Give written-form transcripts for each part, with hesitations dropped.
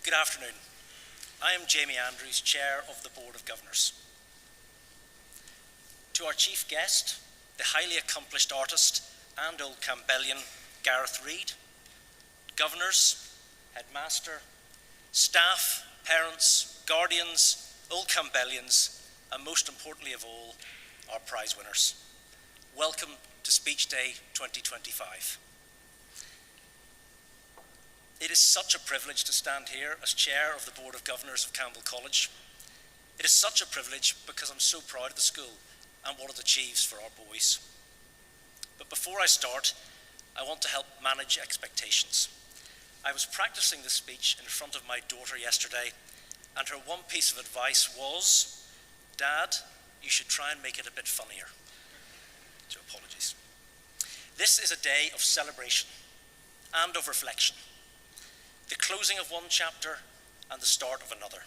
Good afternoon. I am Jamie Andrews, Chair of the Board of Governors. To our chief guest, the highly accomplished artist and Old Campbellian Gareth Reid, governors, headmaster, staff, parents, guardians, Old Campbellians, and most importantly of all, our prize winners. Welcome to Speech Day 2025. It is such a privilege to stand here as Chair of the Board of Governors of Campbell College. It is such a privilege because I'm so proud of the school and what it achieves for our boys. But before I start, I want to help manage expectations. I was practicing this speech in front of my daughter yesterday, and her one piece of advice was, "Dad, you should try and make it a bit funnier." So apologies. This is a day of celebration and of reflection. The closing of one chapter and the start of another.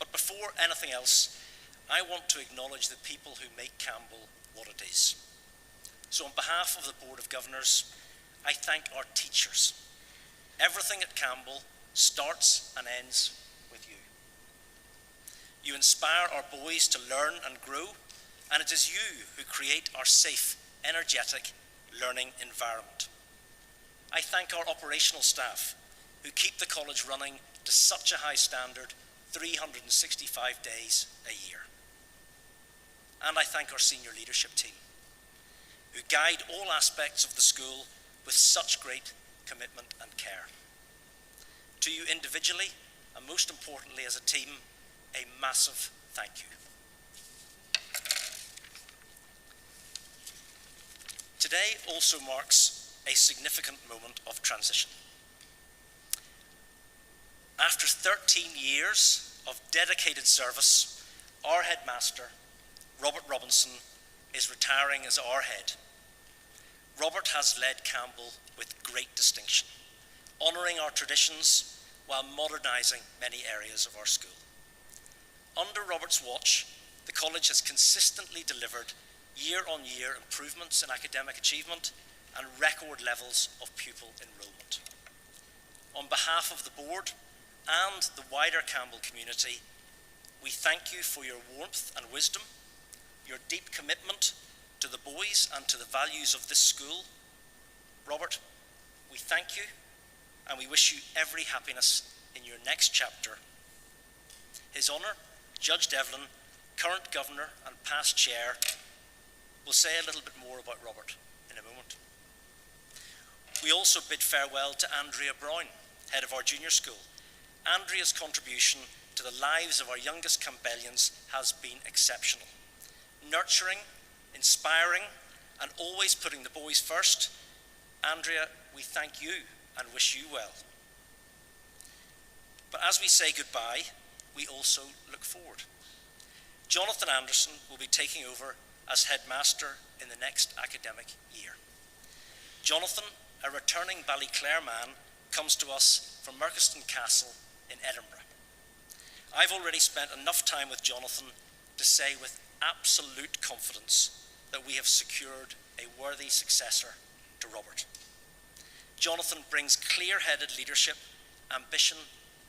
But before anything else, I want to acknowledge the people who make Campbell what it is. So on behalf of the Board of Governors, I thank our teachers. Everything at Campbell starts and ends with you. You inspire our boys to learn and grow, and it is you who create our safe, energetic learning environment. I thank our operational staff who keep the college running to such a high standard 365 days a year. And I thank our senior leadership team who guide all aspects of the school with such great commitment and care. To you individually, and most importantly as a team, a massive thank you. Today also marks a significant moment of transition. After 13 years of dedicated service, our headmaster, Robert Robinson, is retiring as our head. Robert has led Campbell with great distinction, honouring our traditions while modernising many areas of our school. Under Robert's watch, the college has consistently delivered year-on-year improvements in academic achievement and record levels of pupil enrolment. On behalf of the board and the wider Campbell community, we thank you for your warmth and wisdom, your deep commitment to the boys and to the values of this school. Robert, we thank you and we wish you every happiness in your next chapter. His Honour, Judge Devlin, current Governor and past Chair, will say a little bit more about Robert in a moment. We also bid farewell to Andrea Brown, head of our junior school. Andrea's contribution to the lives of our youngest Campbellians has been exceptional. Nurturing, inspiring, and always putting the boys first. Andrea, we thank you and wish you well. But as we say goodbye, we also look forward. Jonathan Anderson will be taking over as headmaster in the next academic year. Jonathan, a returning Ballyclare man, comes to us from Merchiston Castle in Edinburgh. I've already spent enough time with Jonathan to say with absolute confidence that we have secured a worthy successor to Robert. Jonathan brings clear-headed leadership, ambition,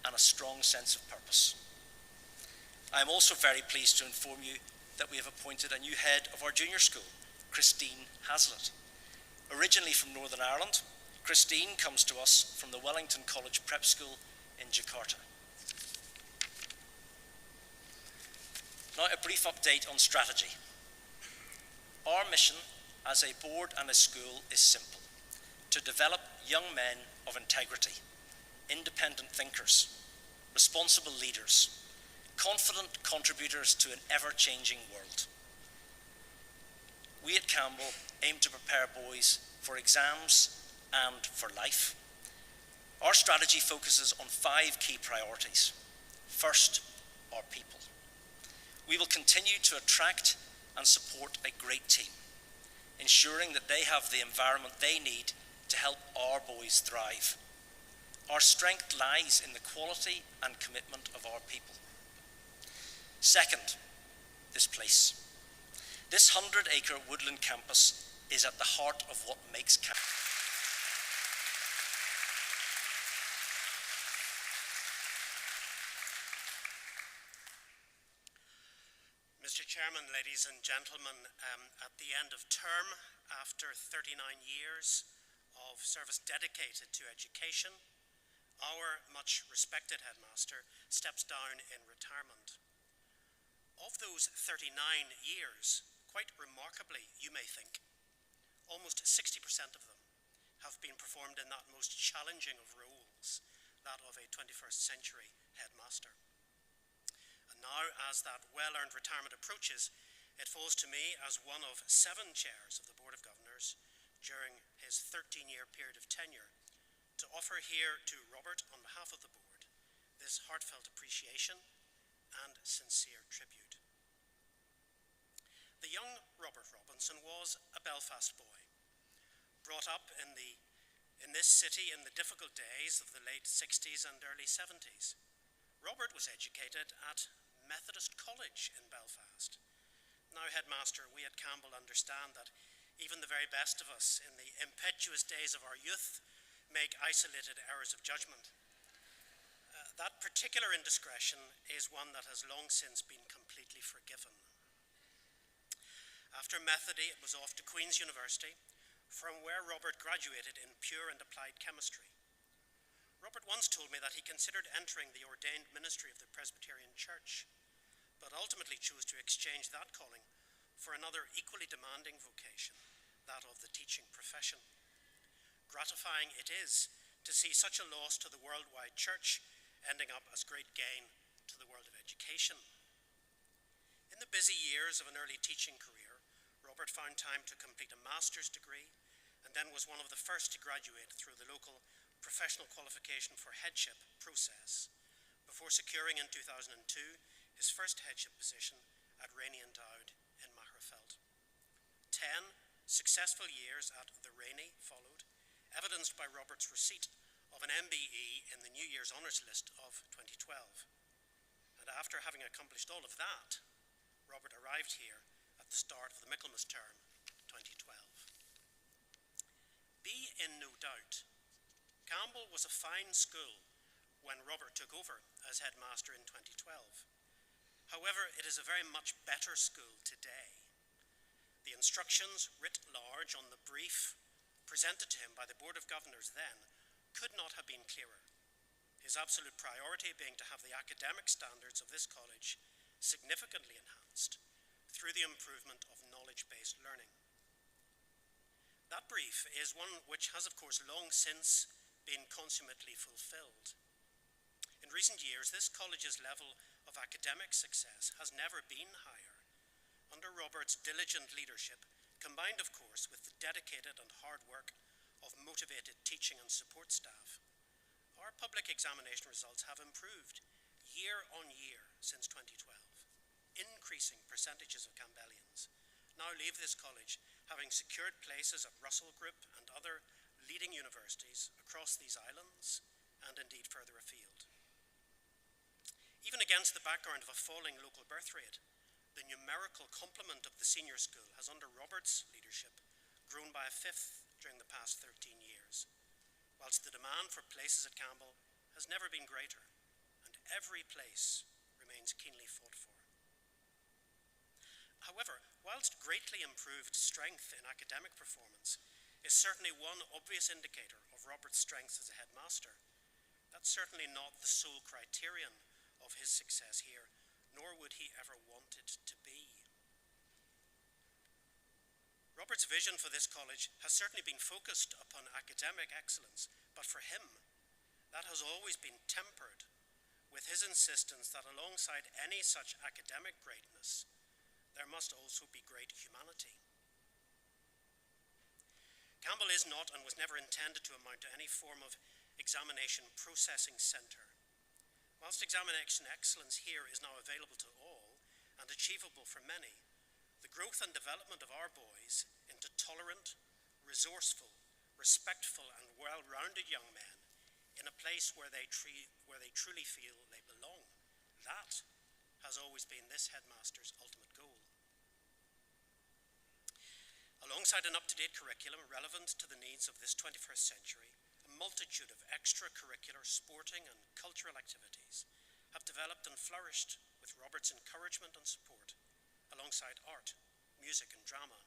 and a strong sense of purpose. I am also very pleased to inform you that we have appointed a new head of our junior school, Christine Hazlitt. Originally from Northern Ireland, Christine comes to us from the Wellington College Prep School in Jakarta. Now a brief update on strategy. Our mission as a board and a school is simple: to develop young men of integrity, independent thinkers, responsible leaders, confident contributors to an ever-changing world. We at Campbell aim to prepare boys for exams and for life. Our strategy focuses on 5 key priorities. First, our people. We will continue to attract and support a great team, ensuring that they have the environment they need to help our boys thrive. Our strength lies in the quality and commitment of our people. Second, this place. This 100-acre woodland campus is at the heart of what makes Campbell. Chairman, ladies and gentlemen, at the end of term, after 39 years of service dedicated to education, our much respected headmaster steps down in retirement. Of those 39 years, quite remarkably, you may think, almost 60% of them have been performed in that most challenging of roles, that of a 21st century headmaster. And now, as that well-earned retirement approaches, it falls to me as one of 7 chairs of the Board of Governors during his 13-year period of tenure to offer here to Robert, on behalf of the Board, this heartfelt appreciation and sincere tribute. The young Robert Robinson was a Belfast boy, brought up in this city in the difficult days of the late 60s and early 70s. Robert was educated at Methodist College in Belfast. Now, Headmaster, we at Campbell understand that even the very best of us in the impetuous days of our youth make isolated errors of judgment. That particular indiscretion is one that has long since been completely forgiven. After Methody, it was off to Queen's University, from where Robert graduated in pure and applied chemistry. Robert once told me that he considered entering the ordained ministry of the Presbyterian Church, but ultimately chose to exchange that calling for another equally demanding vocation, that of the teaching profession. Gratifying it is to see such a loss to the worldwide church ending up as great gain to the world of education. In the busy years of an early teaching career, Robert found time to complete a master's degree and then was one of the first to graduate through the local professional qualification for headship process, before securing in 2002 his first headship position at Rainey and Dowd in Magherafelt. 10 successful years at the Rainey followed, evidenced by Robert's receipt of an MBE in the New Year's Honours List of 2012. And after having accomplished all of that, Robert arrived here at the start of the Michaelmas term 2012. Be in no doubt, Campbell was a fine school when Robert took over as headmaster in 2012. However, it is a very much better school today. The instructions writ large on the brief presented to him by the Board of Governors then could not have been clearer, his absolute priority being to have the academic standards of this college significantly enhanced through the improvement of knowledge-based learning. That brief is one which has, of course, long since been consummately fulfilled. In recent years, this college's level of academic success has never been higher. Under Robert's diligent leadership, combined, of course, with the dedicated and hard work of motivated teaching and support staff, our public examination results have improved year on year since 2012. Increasing percentages of Campbellians now leave this college having secured places at Russell Group and other leading universities across these islands and indeed further afield. Even against the background of a falling local birth rate, the numerical complement of the senior school has, under Robert's leadership, grown by a fifth during the past 13 years, whilst the demand for places at Campbell has never been greater, and every place remains keenly fought for. However, whilst greatly improved strength in academic performance is certainly one obvious indicator of Robert's strengths as a headmaster, that's certainly not the sole criterion of his success here, nor would he ever want it to be. Robert's vision for this college has certainly been focused upon academic excellence, but for him, that has always been tempered with his insistence that alongside any such academic greatness, there must also be great humanity. Campbell is not and was never intended to amount to any form of examination processing centre. Whilst examination excellence here is now available to all and achievable for many, the growth and development of our boys into tolerant, resourceful, respectful and well-rounded young men in a place where they truly feel they belong, that has always been this headmaster's ultimate goal. Alongside an up-to-date curriculum relevant to the needs of this 21st century, a multitude of extracurricular sporting and cultural activities have developed and flourished with Robert's encouragement and support, alongside art, music and drama.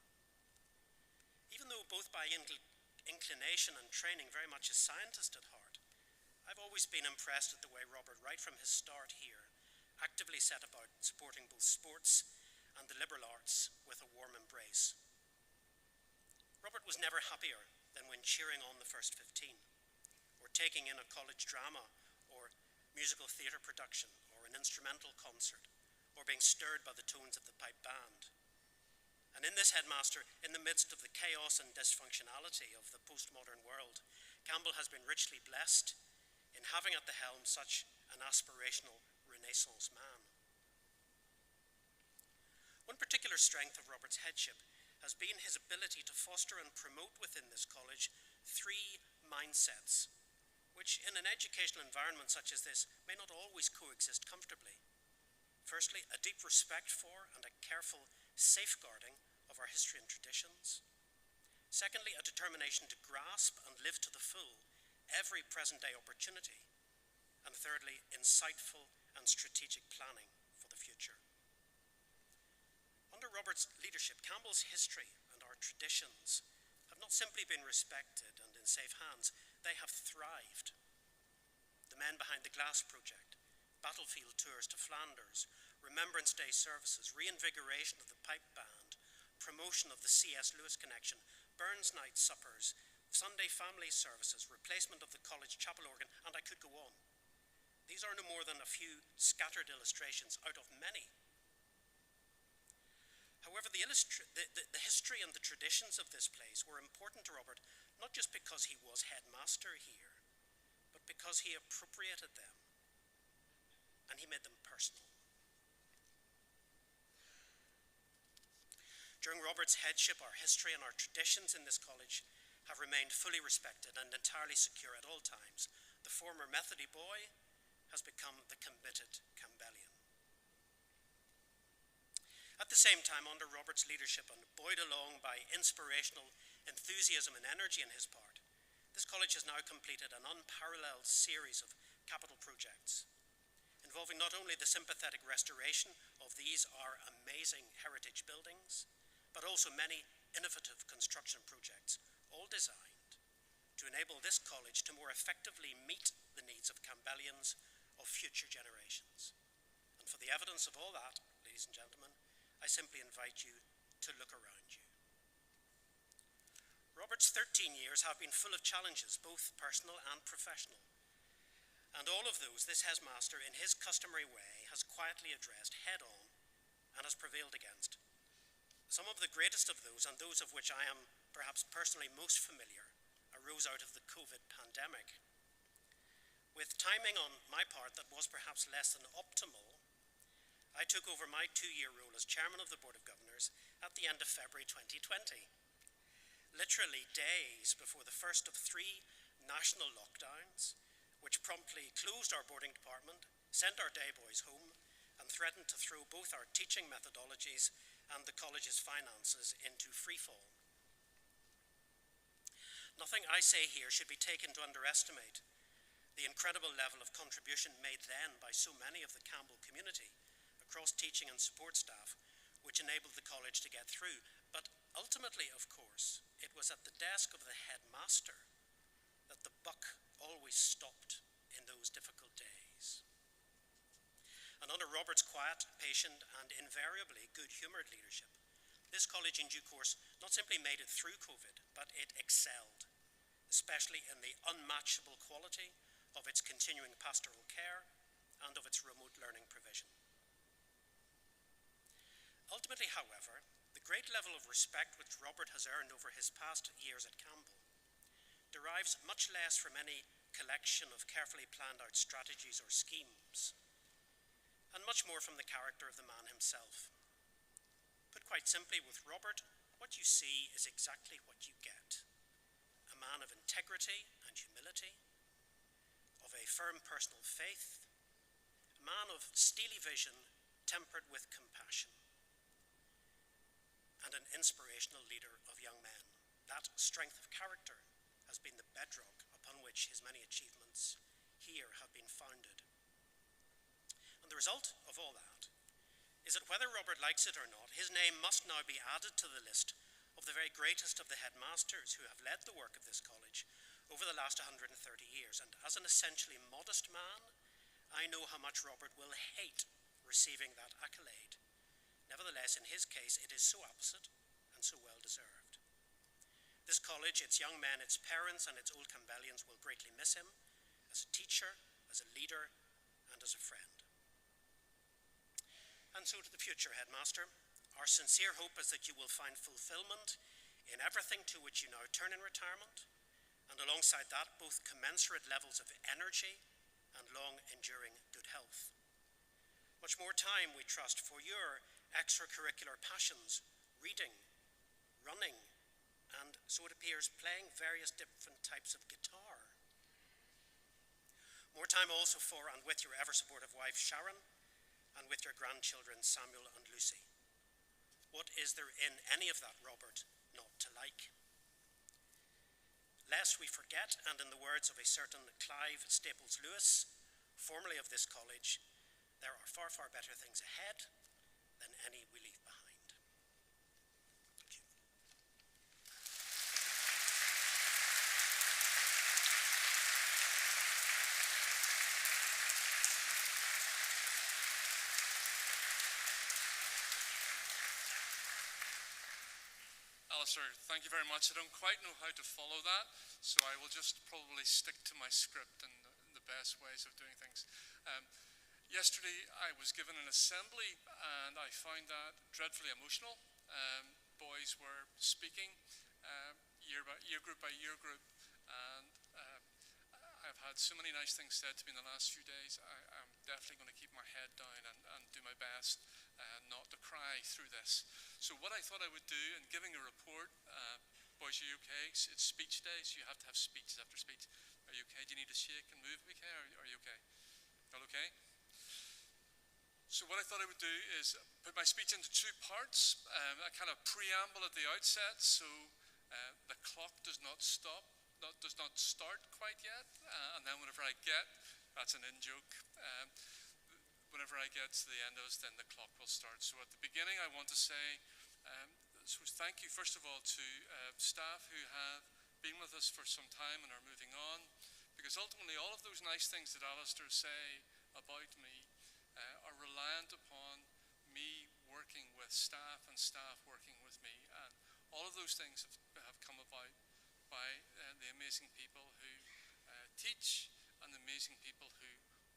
Even though both by inclination and training very much a scientist at heart, I've always been impressed at the way Robert, right from his start here, actively set about supporting both sports and the liberal arts with a warm embrace. Robert was never happier than when cheering on the first 15, or taking in a college drama, or musical theatre production, or an instrumental concert, or being stirred by the tones of the pipe band. And in this Headmaster, in the midst of the chaos and dysfunctionality of the postmodern world, Campbell has been richly blessed in having at the helm such an aspirational Renaissance man. One particular strength of Robert's headship has been his ability to foster and promote within this college three mindsets, which in an educational environment such as this may not always coexist comfortably. Firstly, a deep respect for and a careful safeguarding of our history and traditions. Secondly, a determination to grasp and live to the full every present-day opportunity. And thirdly, insightful and strategic planning for the future. Under Robert's leadership, Campbell's history and our traditions have not simply been respected and in safe hands, they have thrived. The men behind the Glass Project, battlefield tours to Flanders, Remembrance Day services, reinvigoration of the pipe band, promotion of the C.S. Lewis connection, Burns night suppers, Sunday family services, replacement of the college chapel organ, and I could go on. These are no more than a few scattered illustrations out of many. However, the history and the traditions of this place were important to Robert, not just because he was headmaster here, but because he appropriated them and he made them personal. During Robert's headship, our history and our traditions in this college have remained fully respected and entirely secure at all times. The former Methody boy has become the committed Campbellian. At the same time, under Robert's leadership and buoyed along by inspirational enthusiasm and energy on his part, this college has now completed an unparalleled series of capital projects, involving not only the sympathetic restoration of these our amazing heritage buildings, but also many innovative construction projects, all designed to enable this college to more effectively meet the needs of Campbellians of future generations. And for the evidence of all that, ladies and gentlemen, I simply invite you to look around you. Robert's 13 years have been full of challenges, both personal and professional. And all of those, this headmaster, in his customary way, has quietly addressed head-on and has prevailed against. Some of the greatest of those, and those of which I am perhaps personally most familiar, arose out of the COVID pandemic. With timing on my part that was perhaps less than optimal, I took over my 2-year role as chairman of the Board of Governors at the end of February 2020. Literally days before the first of 3 national lockdowns, which promptly closed our boarding department, sent our day boys home, and threatened to throw both our teaching methodologies and the college's finances into freefall. Nothing I say here should be taken to underestimate the incredible level of contribution made then by so many of the Campbell community across teaching and support staff, which enabled the college to get through. But ultimately, of course, it was at the desk of the headmaster that the buck always stopped in those difficult days. And under Robert's quiet, patient, and invariably good-humoured leadership, this college in due course not simply made it through COVID, but it excelled, especially in the unmatchable quality of its continuing pastoral care and of its remote learning provision. Ultimately, however, the great level of respect which Robert has earned over his past years at Campbell derives much less from any collection of carefully planned out strategies or schemes, and much more from the character of the man himself. Put quite simply, with Robert, what you see is exactly what you get. A man of integrity and humility, of a firm personal faith, a man of steely vision tempered with compassion, and an inspirational leader of young men. That strength of character has been the bedrock upon which his many achievements here have been founded. And the result of all that is that whether Robert likes it or not, his name must now be added to the list of the very greatest of the headmasters who have led the work of this college over the last 130 years. And as an essentially modest man, I know how much Robert will hate receiving that accolade. Nevertheless, in his case, it is so opposite and so well deserved. This college, its young men, its parents, and its old Campbellians will greatly miss him as a teacher, as a leader, and as a friend. And so to the future, Headmaster, our sincere hope is that you will find fulfilment in everything to which you now turn in retirement, and alongside that, both commensurate levels of energy and long-enduring good health. Much more time, we trust, for your extracurricular passions, reading, running, and, so it appears, playing various different types of guitar. More time also for and with your ever-supportive wife, Sharon, and with your grandchildren, Samuel and Lucy. What is there in any of that, Robert, not to like? Lest we forget, and in the words of a certain Clive Staples Lewis, formerly of this college, there are far, far better things ahead than any we leave behind. Thank you. Alistair, thank you very much. I don't quite know how to follow that, so I will just probably stick to my script and the best ways of doing things. Yesterday I was given an assembly and I found that dreadfully emotional. Boys were speaking year group by year group, and I've had so many nice things said to me in the last few days. I'm definitely going to keep my head down and do my best not to cry through this. So what I thought I would do in giving a report, boys, are you okay? It's speech day, so you have to have speeches after speech. Are you okay? Do you need to shake and move, okay? Are you okay? All okay? So what I thought I would do is put my speech into two parts, a kind of preamble at the outset, so the clock does not stop, does not start quite yet, and then whenever I get, that's an in-joke, whenever I get to the end of it, then the clock will start. So at the beginning I want to say, so thank you first of all to staff who have been with us for some time and are moving on, because ultimately all of those nice things that Alistair say about me are reliant upon me working with staff and staff working with me, and all of those things have come about by the amazing people who teach and the amazing people who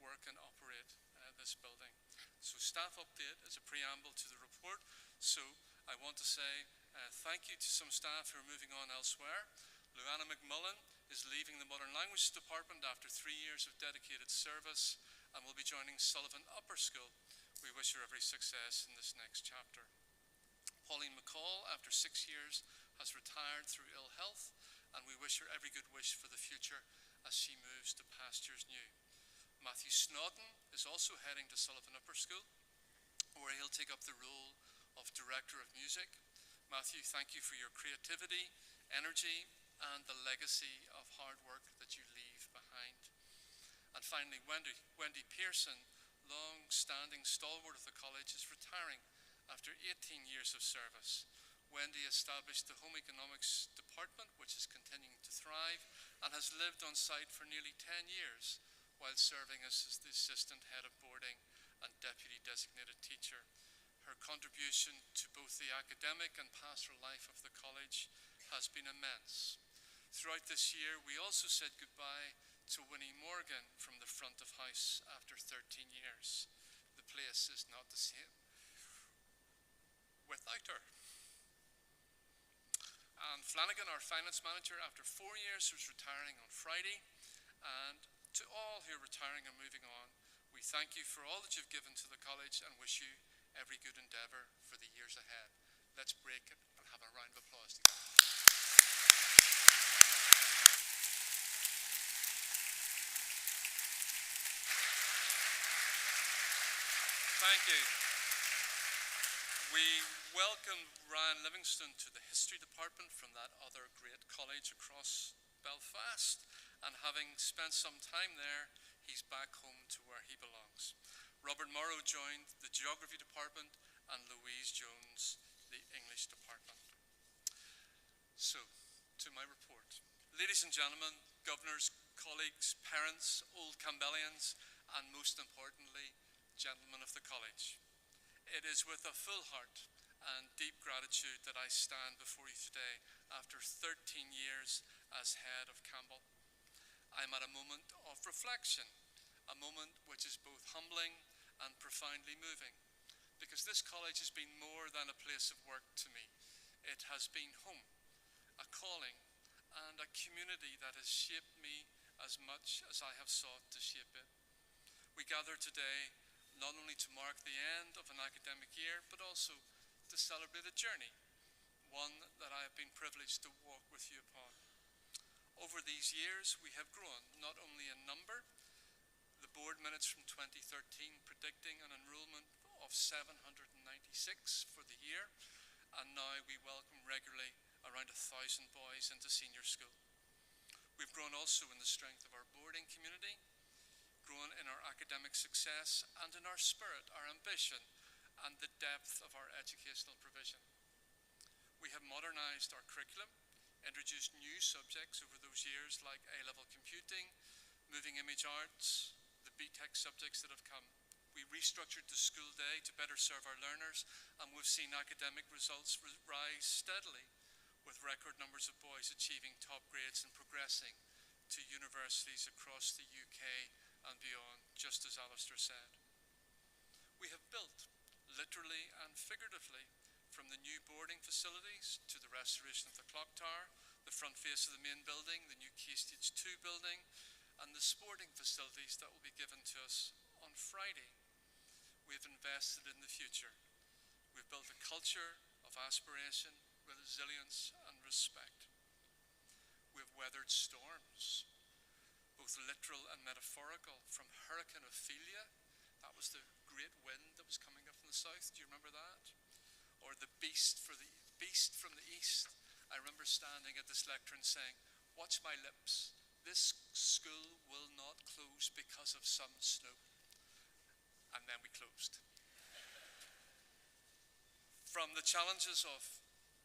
work and operate this building. So staff update is a preamble to the report. So I want to say thank you to some staff who are moving on elsewhere. Luana McMullen is leaving the Modern Language Department after 3 years of dedicated service and will be joining Sullivan Upper School. We wish her every success in this next chapter. Pauline McCall, after 6 years, has retired through ill health, and we wish her every good wish for the future as she moves to pastures new. Matthew Snodden is also heading to Sullivan Upper School, where he'll take up the role of Director of Music. Matthew, thank you for your creativity, energy, and the legacy of hard work that you leave behind. And finally, Wendy Pearson, long-standing stalwart of the college, is retiring after 18 years of service. Wendy established the Home Economics Department, which is continuing to thrive, and has lived on site for nearly 10 years while serving as the Assistant Head of Boarding and Deputy Designated Teacher. Her contribution to both the academic and pastoral life of the college has been immense. Throughout this year, we also said goodbye to Winnie Morgan from the front of house after 13 years. The place is not the same without her. And Flanagan, our finance manager, after 4 years, was retiring on Friday. And to all who are retiring and moving on, we thank you for all that you've given to the college and wish you every good endeavour for the years ahead. Let's break it and have a round of applause together. Thank you. We welcome Ryan Livingston to the History Department from that other great college across Belfast, and having spent some time there, he's back home to where he belongs. Robert Morrow joined the Geography Department and Louise Jones the English Department. So, to my report. Ladies and gentlemen, governors, colleagues, parents, old Campbellians, and most importantly, gentlemen of the college. It is with a full heart and deep gratitude that I stand before you today after 13 years as head of Campbell. I'm at a moment of reflection, a moment which is both humbling and profoundly moving, because this college has been more than a place of work to me. It has been home, a calling, and a community that has shaped me as much as I have sought to shape it. We gather today not only to mark the end of an academic year, but also to celebrate a journey, one that I have been privileged to walk with you upon. Over these years, we have grown not only in number, the board minutes from 2013 predicting an enrolment of 796 for the year, and now we welcome regularly around 1,000 boys into senior school. We've grown also in the strength of our boarding community, grown in our academic success, and in our spirit, our ambition, and the depth of our educational provision. We have modernised our curriculum, introduced new subjects over those years like A-level computing, moving image arts, the BTEC subjects that have come. We restructured the school day to better serve our learners, and we've seen academic results rise steadily, with record numbers of boys achieving top grades and progressing to universities across the UK and beyond, just as Alistair said. We have built, literally and figuratively, from the new boarding facilities to the restoration of the clock tower, the front face of the main building, the new Key Stage 2 building, and the sporting facilities that will be given to us on Friday. We've invested in the future. We've built a culture of aspiration, resilience, and respect. We've weathered storms, both literal and metaphorical, from Hurricane Ophelia, that was the great wind that was coming up from the south, do you remember that? Or the beast from the east. I remember standing at this lectern saying, "Watch my lips, this school will not close because of some snow." And then we closed. From the challenges of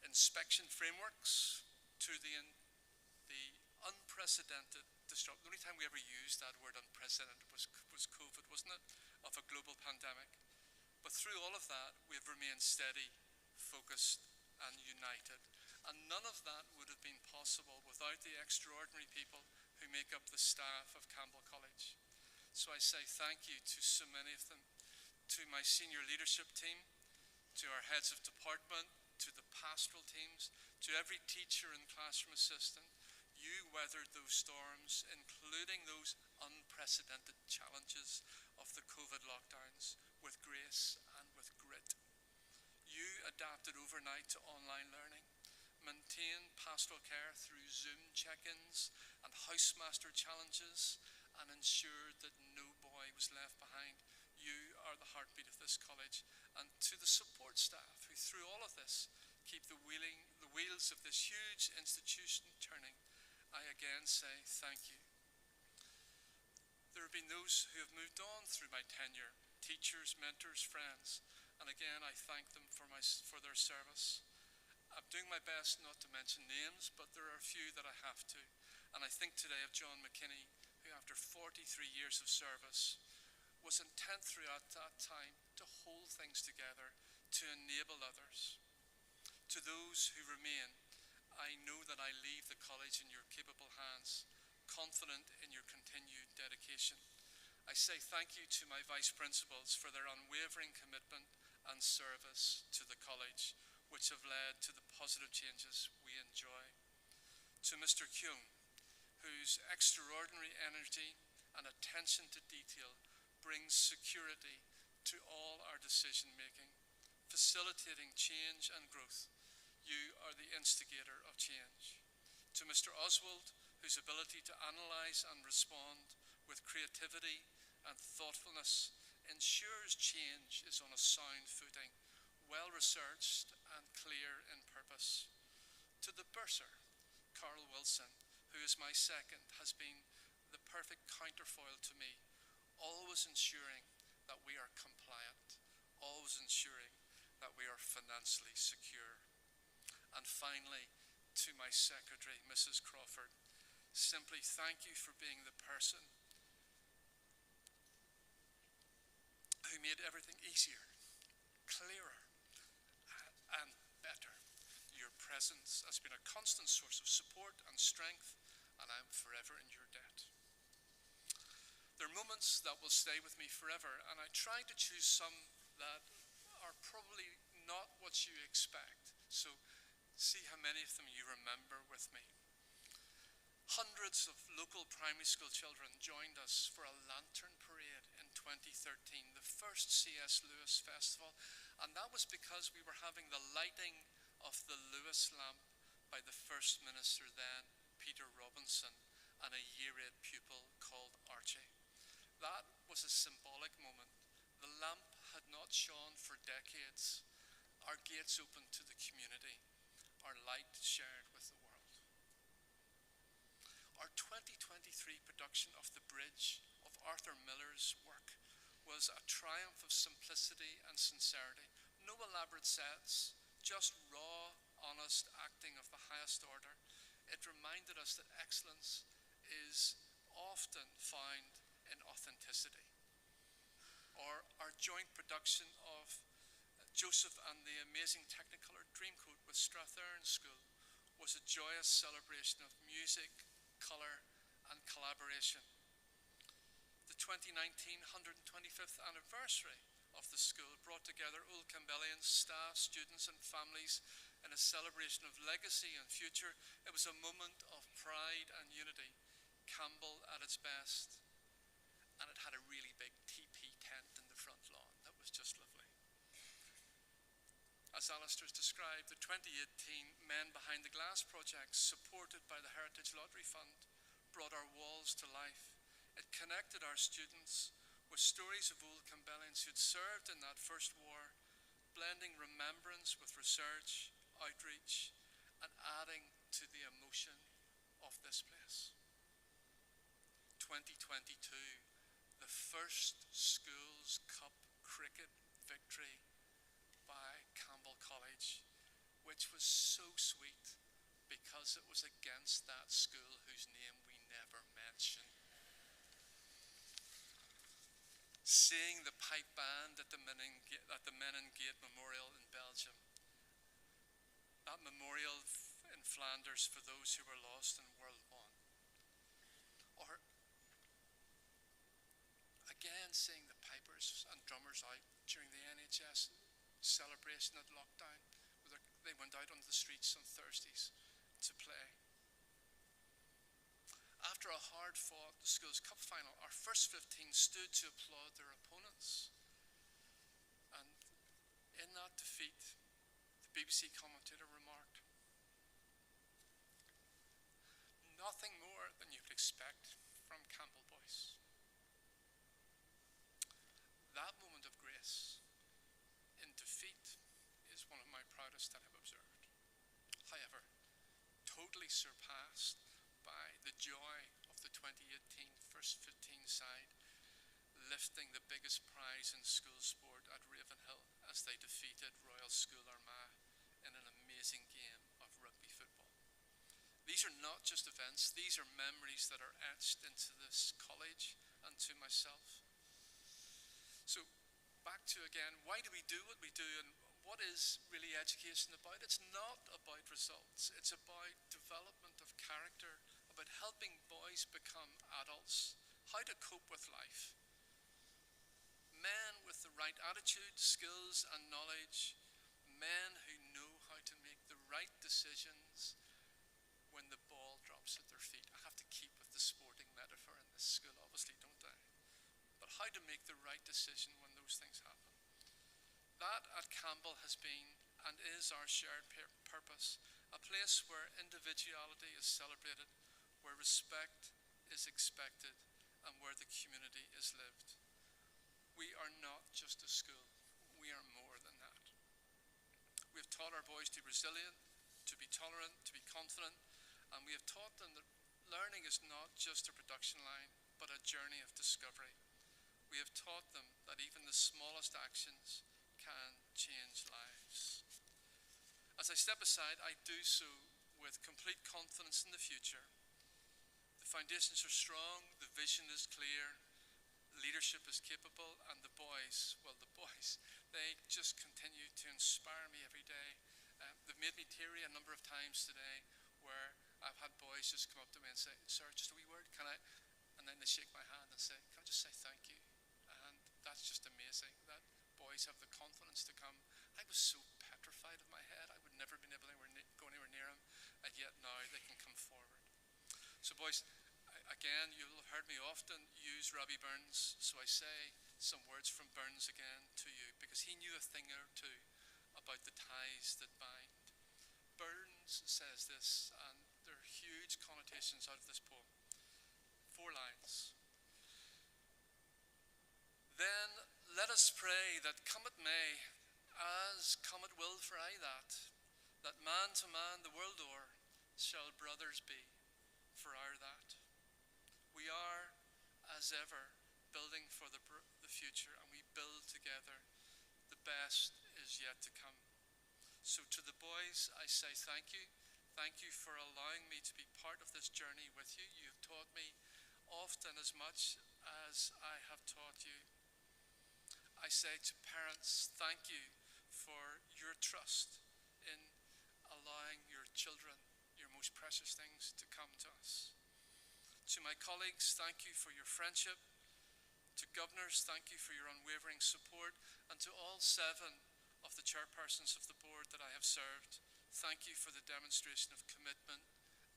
inspection frameworks to the unprecedented disruption. The only time we ever used that word unprecedented was COVID, wasn't it? Of a global pandemic. But through all of that, we've remained steady, focused, and united. And none of that would have been possible without the extraordinary people who make up the staff of Campbell College. So I say thank you to so many of them, to my senior leadership team, to our heads of department, to the pastoral teams, to every teacher and classroom assistant. You weathered those storms, including those unprecedented challenges of the COVID lockdowns, with grace and with grit. You adapted overnight to online learning, maintained pastoral care through Zoom check-ins and Headmaster challenges, and ensured that no boy was left behind. You are the heartbeat of this college. And to the support staff who, through all of this, keep the wheels of this huge institution turning, I again say thank you. There have been those who have moved on through my tenure, teachers, mentors, friends, and again I thank them for their service. I'm doing my best not to mention names, but there are a few that I have to. And I think today of John McKinney, who after 43 years of service was intent throughout that time to hold things together, to enable others. To those who remain, I know that I leave the college in your capable hands, confident in your continued dedication. I say thank you to my vice principals for their unwavering commitment and service to the college, which have led to the positive changes we enjoy. To Mr Kuhn, whose extraordinary energy and attention to detail brings security to all our decision making, facilitating change and growth. You are the instigator of change. To Mr Oswald, whose ability to analyse and respond with creativity and thoughtfulness ensures change is on a sound footing, well researched and clear in purpose. To the bursar, Carl Wilson, who is my second, has been the perfect counterfoil to me, always ensuring that we are compliant, always ensuring that we are financially secure. And finally, to my secretary, Mrs. Crawford, simply thank you for being the person who made everything easier, clearer, and better. Your presence has been a constant source of support and strength, and I am forever in your debt. There are moments that will stay with me forever, and I try to choose some that are probably not what you expect. So see how many of them you remember with me. Hundreds of local primary school children joined us for a lantern parade in 2013, the first C.S. Lewis Festival, and that was because we were having the lighting of the Lewis lamp by the First Minister then, Peter Robinson, and a Year 8 pupil called Archie. That was a symbolic moment. The lamp had not shone for decades. Our gates opened to the community, our light shared with the world. Our 2023 production of The Bridge of Arthur Miller's work was a triumph of simplicity and sincerity. No elaborate sets, just raw, honest acting of the highest order. It reminded us that excellence is often found in authenticity. Or our joint production of Joseph and the Amazing Technicolor Dreamcoat with Strathearn School was a joyous celebration of music, colour and collaboration. The 2019 125th anniversary of the school brought together Old Campbellians, staff, students and families in a celebration of legacy and future. It was a moment of pride and unity, Campbell at its best, and it had a really big TP tent in the front lawn. That was just lovely. As Alistair's described, the 2018 Men Behind the Glass project, supported by the Heritage Lottery Fund, brought our walls to life. It connected our students with stories of Old Campbellians who'd served in that first war, blending remembrance with research, outreach, and adding to the emotion of this place. 2022, the first Schools Cup cricket victory by Campbell College, which was so sweet because it was against that school whose name we never mention. Seeing the pipe band at the Meningate Memorial in Belgium, that memorial in Flanders for those who were lost in World War I. Or again seeing the pipers and drummers out during the NHS celebration at lockdown. They went out onto the streets on Thursdays to play. After a hard-fought Schools Cup final, our first 15 stood to applaud their opponents. And in that defeat, the BBC commentator remarked, "Nothing more than you'd expect from Campbell boys." That moment of grace in defeat is one of my proudest that I've observed. However, totally surpassed by the joy of the 2018 first 15 side lifting the biggest prize in school sport at Ravenhill as they defeated Royal School Armagh in an amazing game of rugby football. These are not just events, these are memories that are etched into this college and to myself. So back to again, why do we do what we do and what is really education about? It's not about results, it's about development of character, about helping boys become adults, how to cope with life. Men with the right attitude, skills and knowledge, men who know how to make the right decisions when the ball drops at their feet. I have to keep with the sporting metaphor in this school, obviously, don't I? But how to make the right decision when those things happen. That at Campbell has been and is our shared purpose, a place where individuality is celebrated, where respect is expected, and where the community is lived. We are not just a school, we are more than that. We have taught our boys to be resilient, to be tolerant, to be confident, and we have taught them that learning is not just a production line, but a journey of discovery. We have taught them that even the smallest actions can change lives. As I step aside, I do so with complete confidence in the future. The foundations are strong, the vision is clear, leadership is capable, and the boys, they just continue to inspire me every day. They've made me teary a number of times today, where I've had boys just come up to me and say, "Sir, just a wee word, can I?" And then they shake my hand and say, "Can I just say thank you?" And that's just amazing, that boys have the confidence to come. I was so petrified of my head, I would never have been able to go anywhere near them, and yet now they can come forward. So boys, again, you'll have heard me often use Robbie Burns, so I say some words from Burns again to you, because he knew a thing or two about the ties that bind. Burns says this, and there are huge connotations out of this poem. 4 lines. Then let us pray that come it may, as come it will for aye that man to man the world o'er shall brothers be, for our that. We are, as ever, building for the future, and we build together. The best is yet to come. So to the boys, I say thank you. Thank you for allowing me to be part of this journey with you. You have taught me often as much as I have taught you. I say to parents, thank you for your trust in allowing your children, your most precious things, to come to us. To my colleagues, thank you for your friendship. To governors, thank you for your unwavering support. And to all 7 of the chairpersons of the board that I have served, thank you for the demonstration of commitment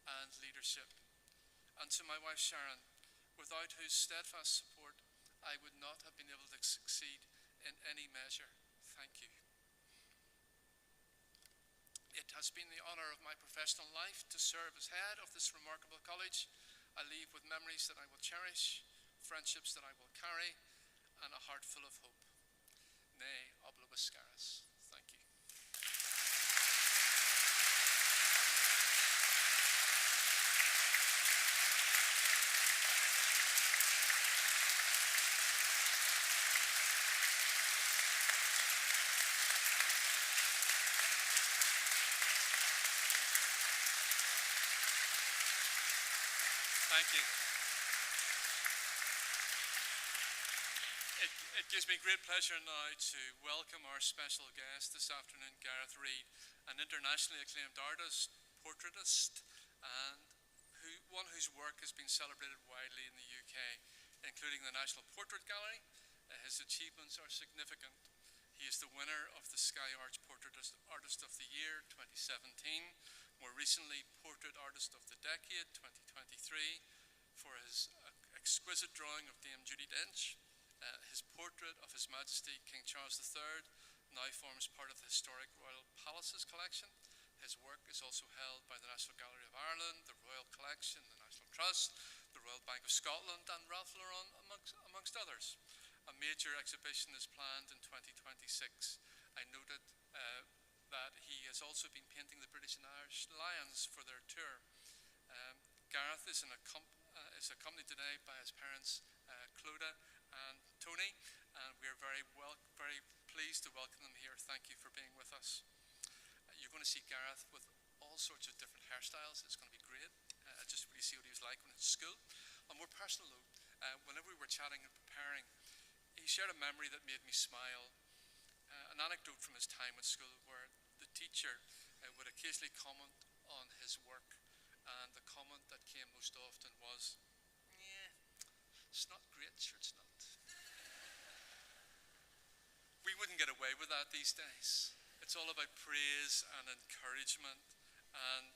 and leadership. And to my wife Sharon, without whose steadfast support, I would not have been able to succeed in any measure. Thank you. It has been the honour of my professional life to serve as head of this remarkable college. I leave with memories that I will cherish, friendships that I will carry, and a heart full of hope. Ne oblibus scaris. Thank you. Thank you. It gives me great pleasure now to welcome our special guest this afternoon, Gareth Reid, an internationally acclaimed artist, portraitist, and one whose work has been celebrated widely in the UK, including the National Portrait Gallery. His achievements are significant. He is the winner of the Sky Arts Portrait Artist of the Year 2017, more recently Portrait Artist of the Decade 2023, for his exquisite drawing of Dame Judi Dench. His portrait of His Majesty King Charles III now forms part of the historic Royal Palaces collection. His work is also held by the National Gallery of Ireland, the Royal Collection, the National Trust, the Royal Bank of Scotland, and Ralph Lauren, amongst others. A major exhibition is planned in 2026. I noted that he has also been painting the British and Irish Lions for their tour. Gareth is accompanied today by his parents, Clodagh and Tony, and we are very pleased to welcome them here. Thank you for being with us. You're going to see Gareth with all sorts of different hairstyles. It's going to be great. Just really see what he was like when in school. On a more personal note, whenever we were chatting and preparing, he shared a memory that made me smile. An anecdote from his time at school where the teacher would occasionally comment on his work, and the comment that came most often was, "Yeah, it's not great, sure it's not." We wouldn't get away with that these days. It's all about praise and encouragement, and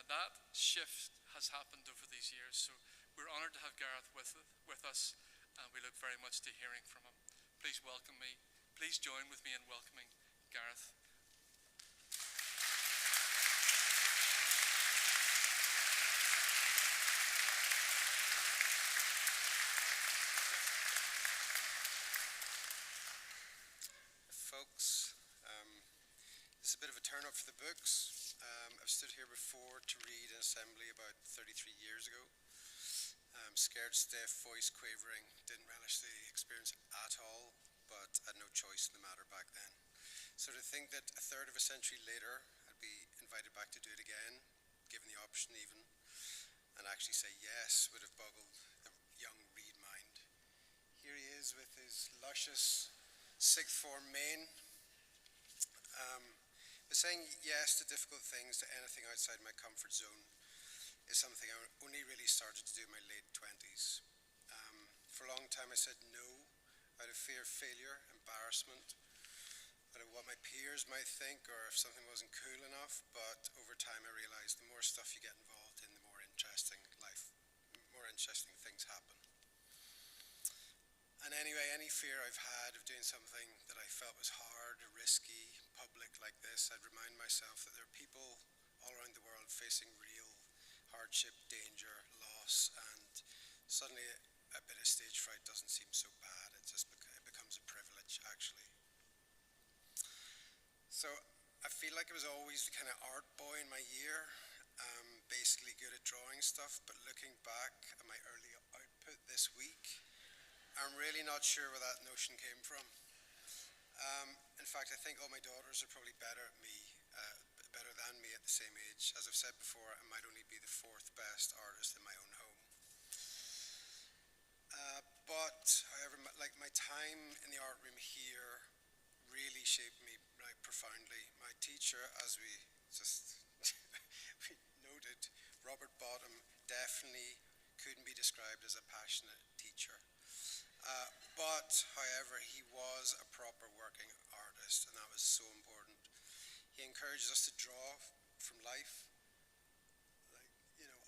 that shift has happened over these years. So we're honoured to have Gareth with us, and we look very much to hearing from him. Please join with me in welcoming Gareth. Folks, this is a bit of a turn up for the books. I've stood here before to read an assembly about 33 years ago. Scared stiff, voice quavering, didn't relish the experience at all, but had no choice in the matter back then. So to think that a third of a century later, I'd be invited back to do it again, given the option even, and actually say yes would have boggled the young Reid mind. Here he is with his luscious sixth form mane. But saying yes to difficult things, to anything outside my comfort zone, is something I only really started to do in my late 20s. For a long time I said no out of fear of failure, embarrassment, out of what my peers might think or if something wasn't cool enough, but over time I realized the more stuff you get involved in, the more interesting things happen. And anyway, any fear I've had of doing something that I felt was hard, risky, public like this, I'd remind myself that there are people all around the world facing real hardship, danger, loss, and suddenly a bit of stage fright doesn't seem so bad. It becomes a privilege, actually. So I feel like I was always the kind of art boy in my year, basically good at drawing stuff, but looking back at my early output this week, I'm really not sure where that notion came from. In fact, I think all my daughters are probably better than me at the same age. As I've said before, I might only be the fourth best artist in my own home. But, however, my time in the art room here really shaped me profoundly. My teacher, as we just we noted, Robert Bottom, definitely couldn't be described as a passionate teacher. But, however, he was a proper working artist, and that was so important. He encouraged us to draw from life,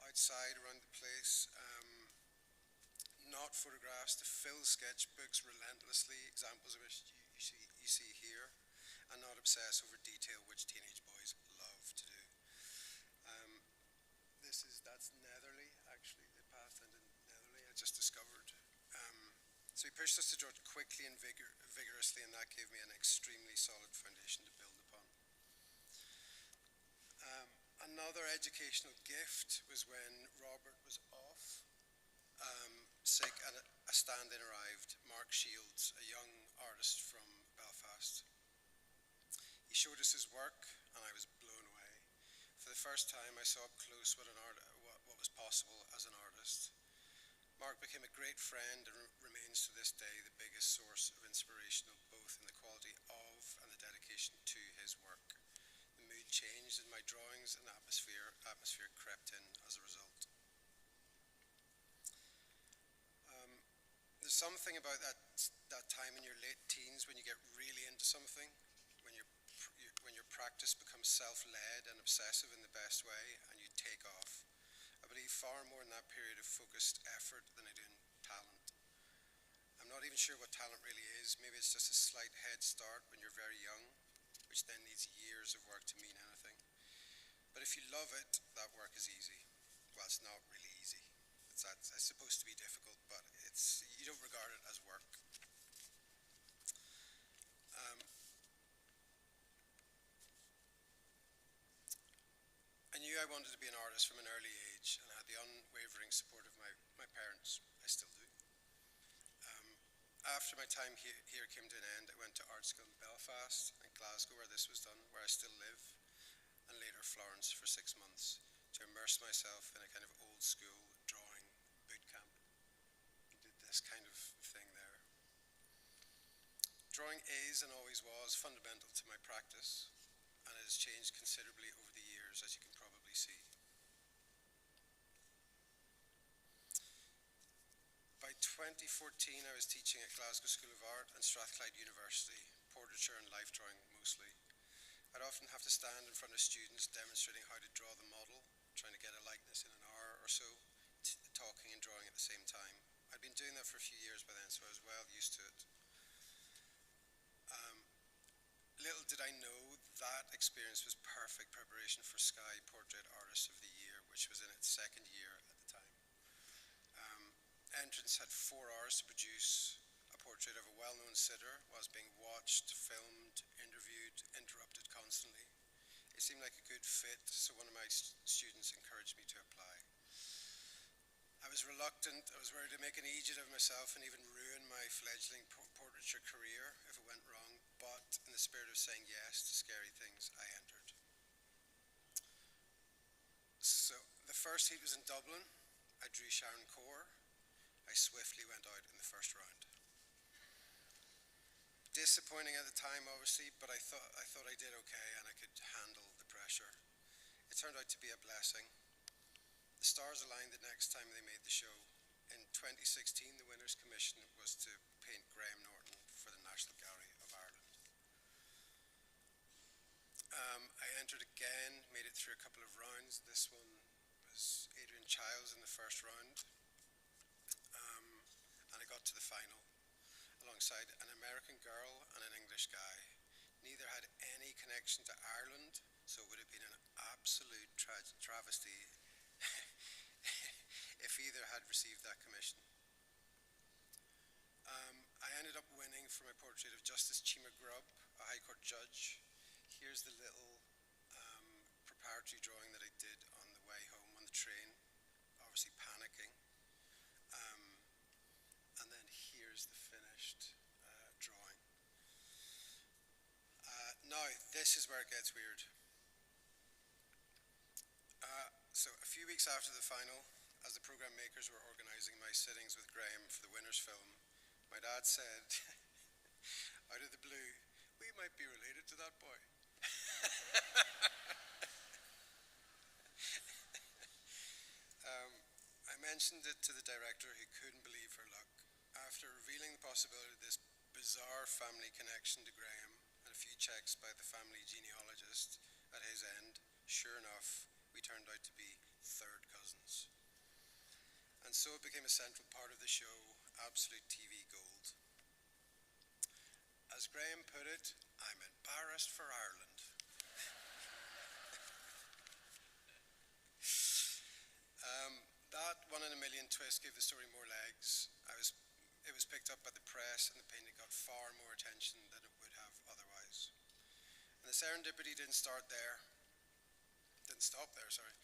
outside, around the place, not photographs, to fill sketchbooks relentlessly, examples of which you see here, and not obsess over detail, which teenage boys love to do. That's Netherly, actually, the path ended in Netherly, I just discovered. So he pushed us to draw quickly and vigorously, and that gave me an extremely solid foundation to build upon. Another educational gift was when Robert was off, sick, and a stand-in arrived, Mark Shields, a young artist from Belfast. He showed us his work, and I was blown away. For the first time, I saw up close what was possible as an artist. Mark became a great friend and remains to this day the biggest source of inspiration, both in the quality of and the dedication to his work. The mood changed in my drawings, and the atmosphere crept in as a result. There's something about that time in your late teens when you get really into something, when your practice becomes self-led and obsessive in the best way, and you take off. I believe far more in that period of focused effort than I do in talent. I'm not even sure what talent really is. Maybe it's just a slight head start when you're very young, which then needs years of work to mean anything. But if you love it, that work is easy. Well, it's not really easy. It's supposed to be difficult, but you don't regard it as work. I knew I wanted to be an artist from an early age and had the unwavering support of my parents. I still do. After my time here came to an end, I went to art school in Belfast and Glasgow, where this was done, where I still live, and later Florence for 6 months to immerse myself in a kind of old school drawing boot camp. I did this kind of thing there. Drawing is and always was fundamental to my practice, and it has changed considerably over the years, as you can probably see. By 2014, I was teaching at Glasgow School of Art and Strathclyde University, portraiture and life drawing mostly. I'd often have to stand in front of students demonstrating how to draw the model, trying to get a likeness in an hour or so, talking and drawing at the same time. I'd been doing that for a few years by then, so I was well used to it. Little did I know that experience was perfect preparation for Sky Portrait Artist of the Year, which was in its second year at the time. Entrance had 4 hours to produce a portrait of a well-known sitter whilst being watched, filmed, interviewed, interrupted constantly. It seemed like a good fit, so one of my students encouraged me to apply. I was reluctant. I was worried to make an idiot of myself and even ruin my fledgling portraiture career if it went wrong, but in the spirit of saying yes to scary things, I entered. So the first heat was in Dublin. I drew Sharon Core. I swiftly went out in the first round. Disappointing at the time, obviously, but I thought I did okay and I could handle the pressure. It turned out to be a blessing. The stars aligned the next time they made the show. In 2016, the winner's commission was to paint Graham Norton for the National Gallery of Ireland. I entered again, made it through a couple of rounds. This one was Adrian Childs in the first round. And I got to the final alongside an American girl and an English guy. Neither had any connection to Ireland, so it would have been an absolute travesty if either had received that commission. I ended up winning for my portrait of Justice Chima Grubb, a High Court judge. Here's the little preparatory drawing that I did on the way home on the train, obviously panicking. And then here's the finished drawing. Now, this is where it gets weird. So a few weeks after the final, as the programme makers were organising my sittings with Graham for the winner's film, my dad said, out of the blue, we might be related to that boy. I mentioned it to the director, who couldn't believe her luck. After revealing the possibility of this bizarre family connection to Graham and a few checks by the family genealogist at his end, sure enough, we turned out to be third cousins. And so it became a central part of the show, absolute TV gold. As Graham put it, I'm embarrassed for Ireland. That 1 in a million twist gave the story more legs. It was picked up by the press, and the painting got far more attention than it would have otherwise. And the serendipity didn't stop there, sorry.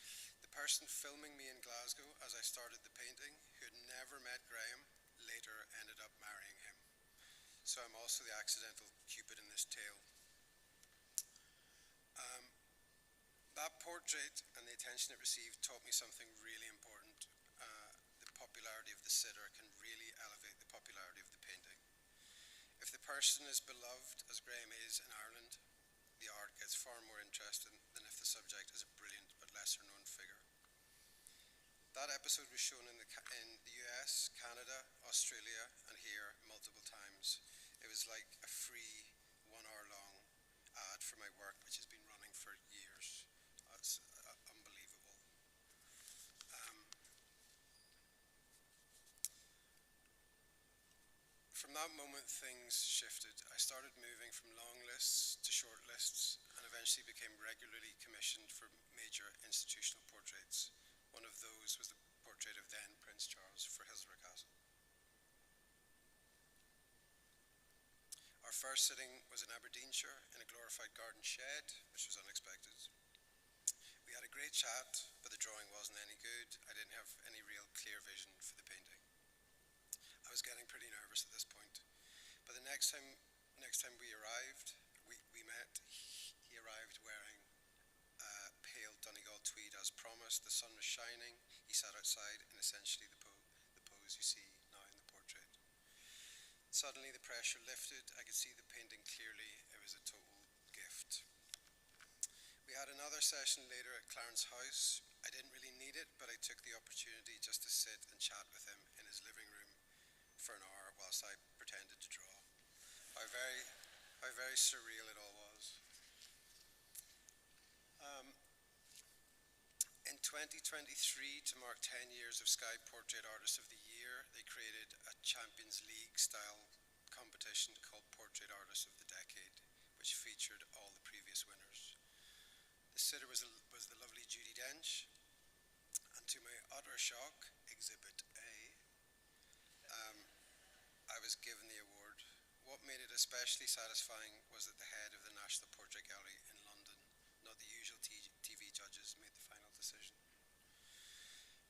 The person filming me in Glasgow as I started the painting, who had never met Graham, later ended up marrying him. So I'm also the accidental Cupid in this tale. That portrait and the attention it received taught me something really important. The popularity of the sitter can really elevate the popularity of the painting. If the person is beloved, as Graham is in Ireland, the art gets far more interesting than if the subject is a brilliant but lesser known figure. That episode was shown in the US, Canada, Australia, and here multiple times. It was like a free 1 hour long ad for my work, which has been running for years. It's unbelievable. From that moment, things shifted. I started moving from long lists to short lists, and eventually became regularly commissioned for major institutional portraits. One of those was the portrait of then Prince Charles for Hillsborough Castle. Our first sitting was in Aberdeenshire in a glorified garden shed, which was unexpected. We had a great chat, but the drawing wasn't any good. I didn't have any real clear vision for the painting. I was getting pretty nervous at this point. But the next time we met, he arrived wearing pale Donegal tweed as promised. The sun was shining. He sat outside in essentially the pose you see now in the portrait. Suddenly the pressure lifted. I could see the painting clearly. It was a total gift. We had another session later at Clarence House. I didn't really need it, but I took the opportunity just to sit and chat with him in his living room for an hour whilst I pretended to draw. How very surreal it all was. In 2023, to mark 10 years of Sky Portrait Artist of the Year, they created a Champions League style competition called Portrait Artist of the Decade, which featured all the previous winners. The sitter was the lovely Judi Dench, and to my utter shock, Exhibit A, I was given the award. What made it especially satisfying was that the head of the National Portrait Gallery in London, not the usual TV judges, made the final decision.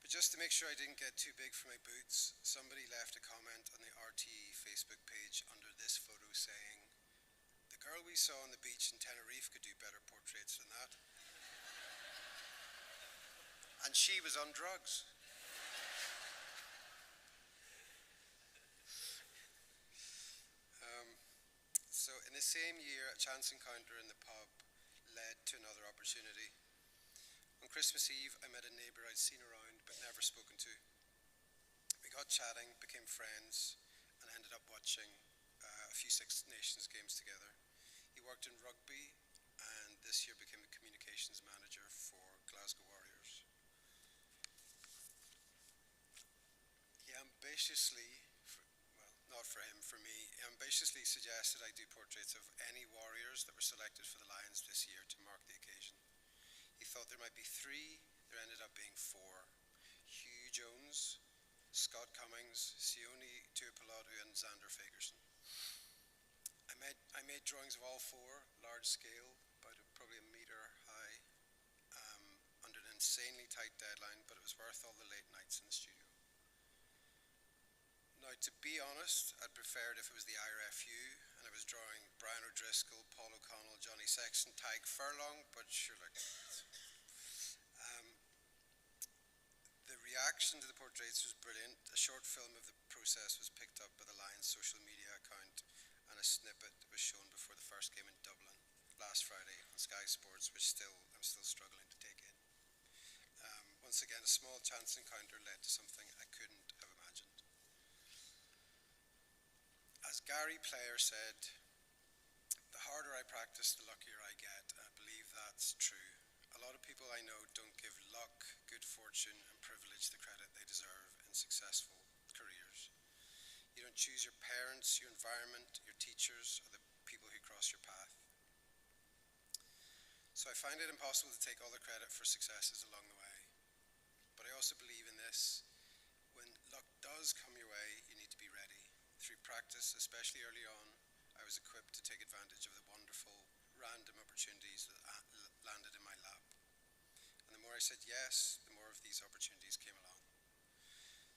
But just to make sure I didn't get too big for my boots, somebody left a comment on the RTE Facebook page under this photo saying, "The girl we saw on the beach in Tenerife could do better portraits than that." And she was on drugs. So in the same year, a chance encounter in the pub led to another opportunity. On Christmas Eve, I met a neighbour I'd seen around but never spoken to. We got chatting, became friends, and ended up watching a few Six Nations games together. He worked in rugby, and this year became the communications manager for Glasgow Warriors. He ambitiously, not for him, for me, ambitiously suggested I do portraits of any Warriors that were selected for the Lions this year to mark the occasion. He thought there might be 3, there ended up being 4. Hugh Jones, Scott Cummings, Sione Tuipulotu and Xander Fagerson. I made drawings of all 4, large scale, about probably a metre high, under an insanely tight deadline, but it was worth all the late nights in the studio. Now, to be honest, I'd prefer it if it was the IRFU and I was drawing Brian O'Driscoll, Paul O'Connell, Johnny Sexton, Tyke Furlong, but sure, look. The reaction to the portraits was brilliant. A short film of the process was picked up by the Lions social media account, and a snippet was shown before the first game in Dublin last Friday on Sky Sports, which I'm still struggling to take in. Once again, a small chance encounter led to something I couldn't have imagined. As Gary Player said, the harder I practice, the luckier I get. I believe that's true. A lot of people I know don't give luck, good fortune, and privilege the credit they deserve in successful careers. You don't choose your parents, your environment, your teachers, or the people who cross your path. So I find it impossible to take all the credit for successes along the way. But I also believe in this. When luck does come your way, you need to be ready. Through practice, especially early on, I was equipped to take advantage of the wonderful, random opportunities that landed in my lap. And the more I said yes, the more of these opportunities came along.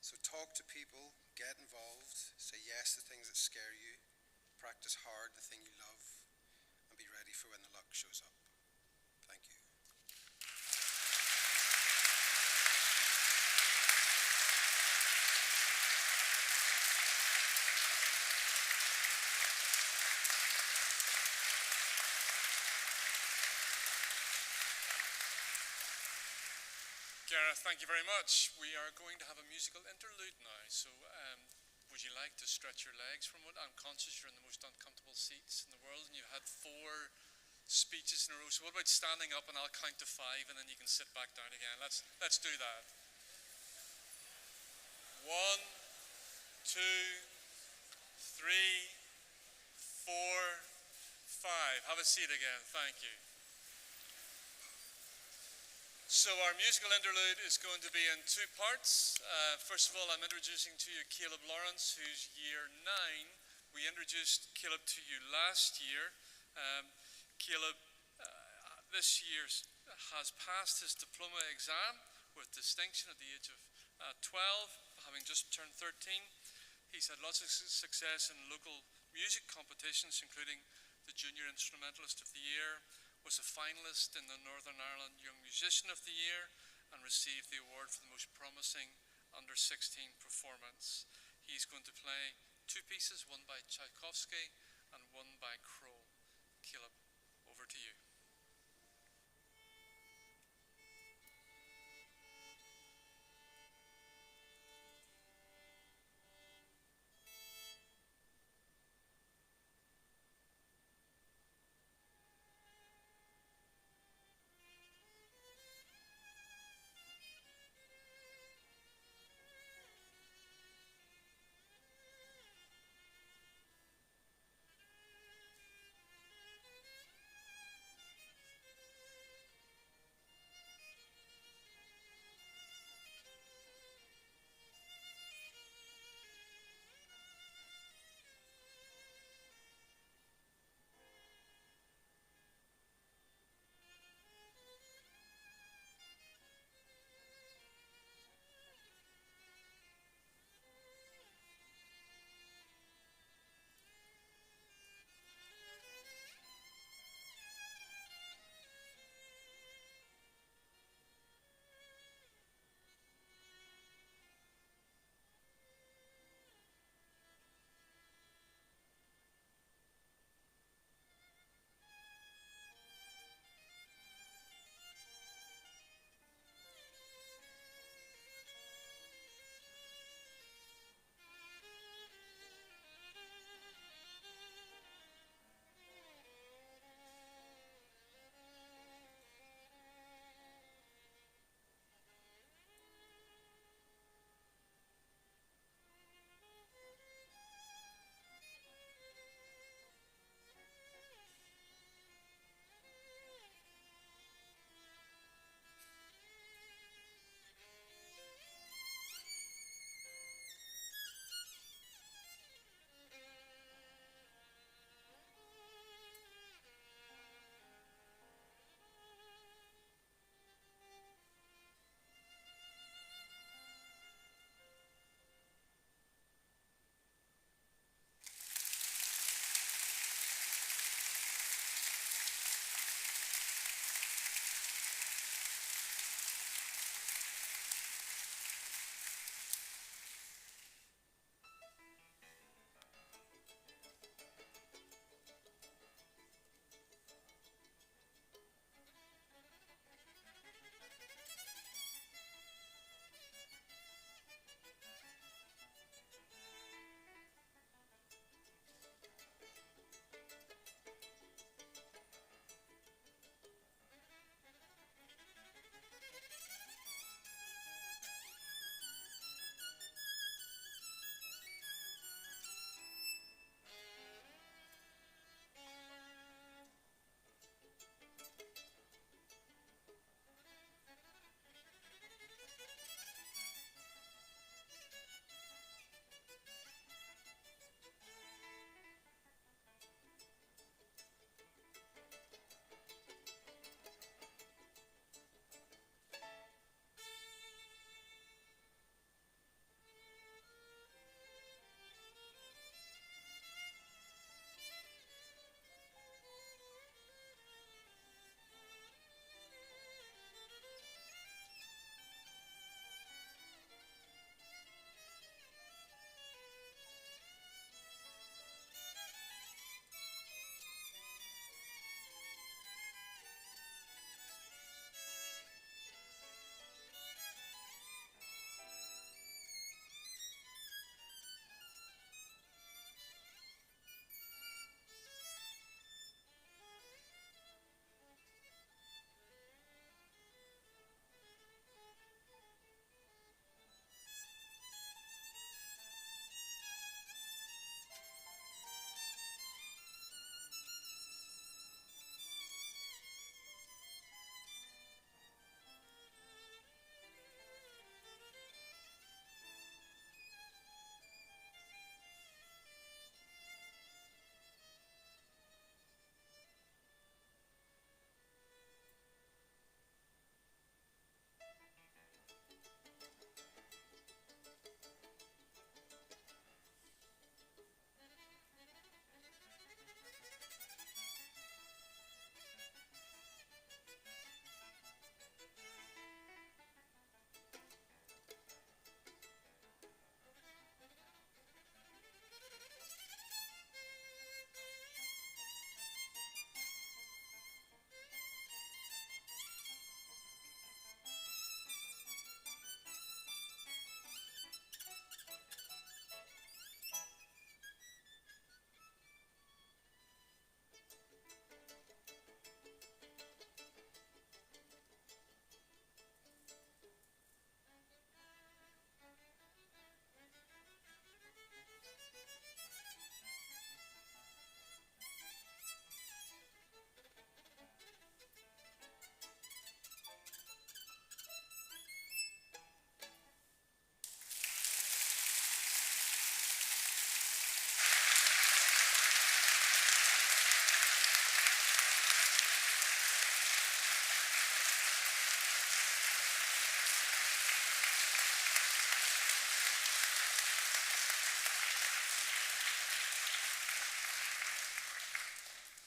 So talk to people, get involved, say yes to things that scare you, practice hard the thing you love, and be ready for when the luck shows up. Thank you. Gareth, thank you very much. We are going to have a musical interlude now, so would you like to stretch your legs from it? I'm conscious you're in the most uncomfortable seats in the world and you've had 4 speeches in a row, so what about standing up and I'll count to 5 and then you can sit back down again. Let's do that. 1, 2, 3, 4, 5. Have a seat again, thank you. So our musical interlude is going to be in 2 parts. First of all, I'm introducing to you Caleb Lawrence, who's year 9. We introduced Caleb to you last year. Caleb this year has passed his diploma exam with distinction at the age of 12, having just turned 13. He's had lots of success in local music competitions, including the Junior Instrumentalist of the Year, was a finalist in the Northern Ireland Young Musician of the Year and received the award for the most promising under-16 performance. He's going to play 2 pieces, one by Tchaikovsky and one by Kroll. Caleb, over to you.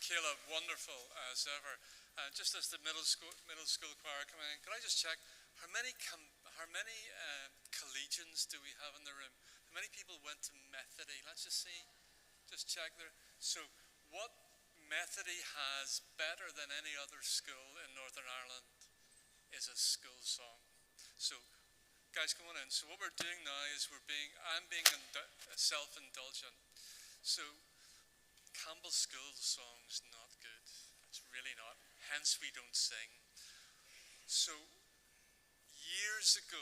Caleb, wonderful as ever. Just as the middle school choir coming in, could I just check how many collegians do we have in the room? How many people went to Methody? Let's just see. Just check there. So, what Methody has better than any other school in Northern Ireland is a school song. So, guys, come on in. So, what we're doing now is I'm being self-indulgent. So, Campbell School song's not good. It's really not. Hence, we don't sing. So, years ago,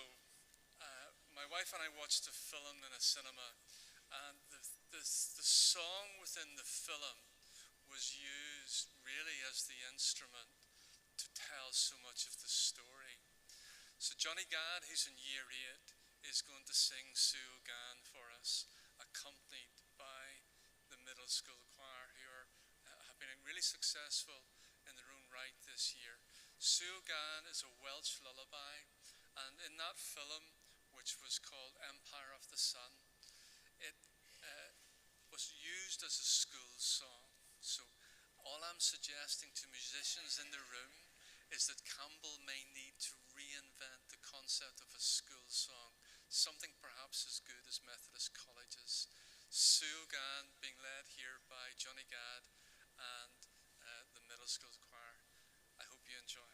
my wife and I watched a film in a cinema, and the song within the film was used really as the instrument to tell so much of the story. So Johnny Gadd, who's in year 8, is going to sing Sue Gan for us, accompanied by the middle school choir, who have been really successful in their own right this year. Sue Gan is a Welsh lullaby, and in that film, which was called Empire of the Sun, it was used as a school song. So all I'm suggesting to musicians in the room is that Campbell may need to reinvent the concept of a school song, something perhaps as good as Methodist colleges. Sue Gan being led here by Johnny Gadd and the middle school choir. I hope you enjoy.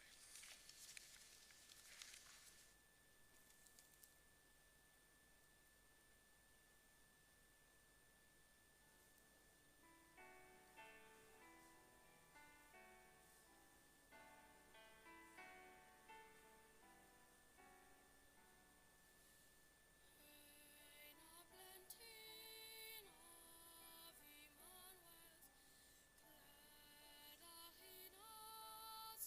Glad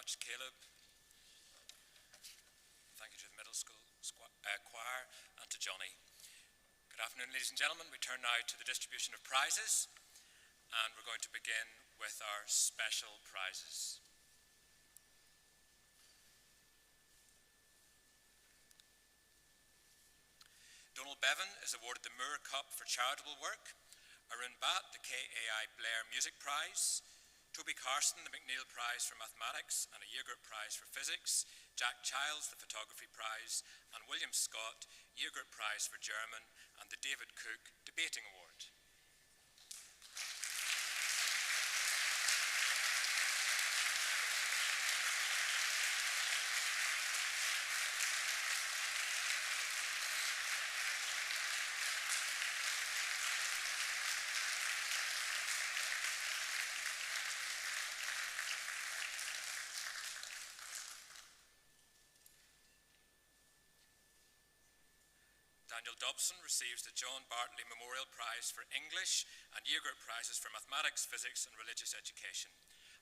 much, Caleb. Thank you to the middle school choir and to Johnny. Good afternoon, ladies and gentlemen. We turn now to the distribution of prizes, and we're going to begin with our special prizes. Donald Bevan is awarded the Moore Cup for charitable work, Arun Bhatt the KAI Blair Music Prize, Toby Carson the McNeill Prize for Mathematics and a Year Group Prize for Physics, Jack Childs the Photography Prize, and William Scott Year Group Prize for German and the David Cook Debating Award. Daniel Dobson receives the John Bartley Memorial Prize for English and Year Group Prizes for Mathematics, Physics and Religious Education.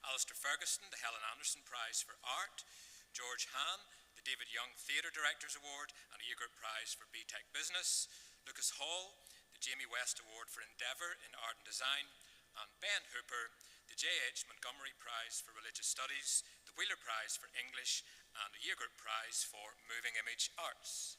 Alistair Ferguson the Helen Anderson Prize for Art. George Hahn the David Young Theatre Directors Award and a Year Group Prize for BTEC Business. Lucas Hall the Jamie West Award for Endeavour in Art and Design. And Ben Hooper the J.H. Montgomery Prize for Religious Studies, the Wheeler Prize for English and a Year Group Prize for Moving Image Arts.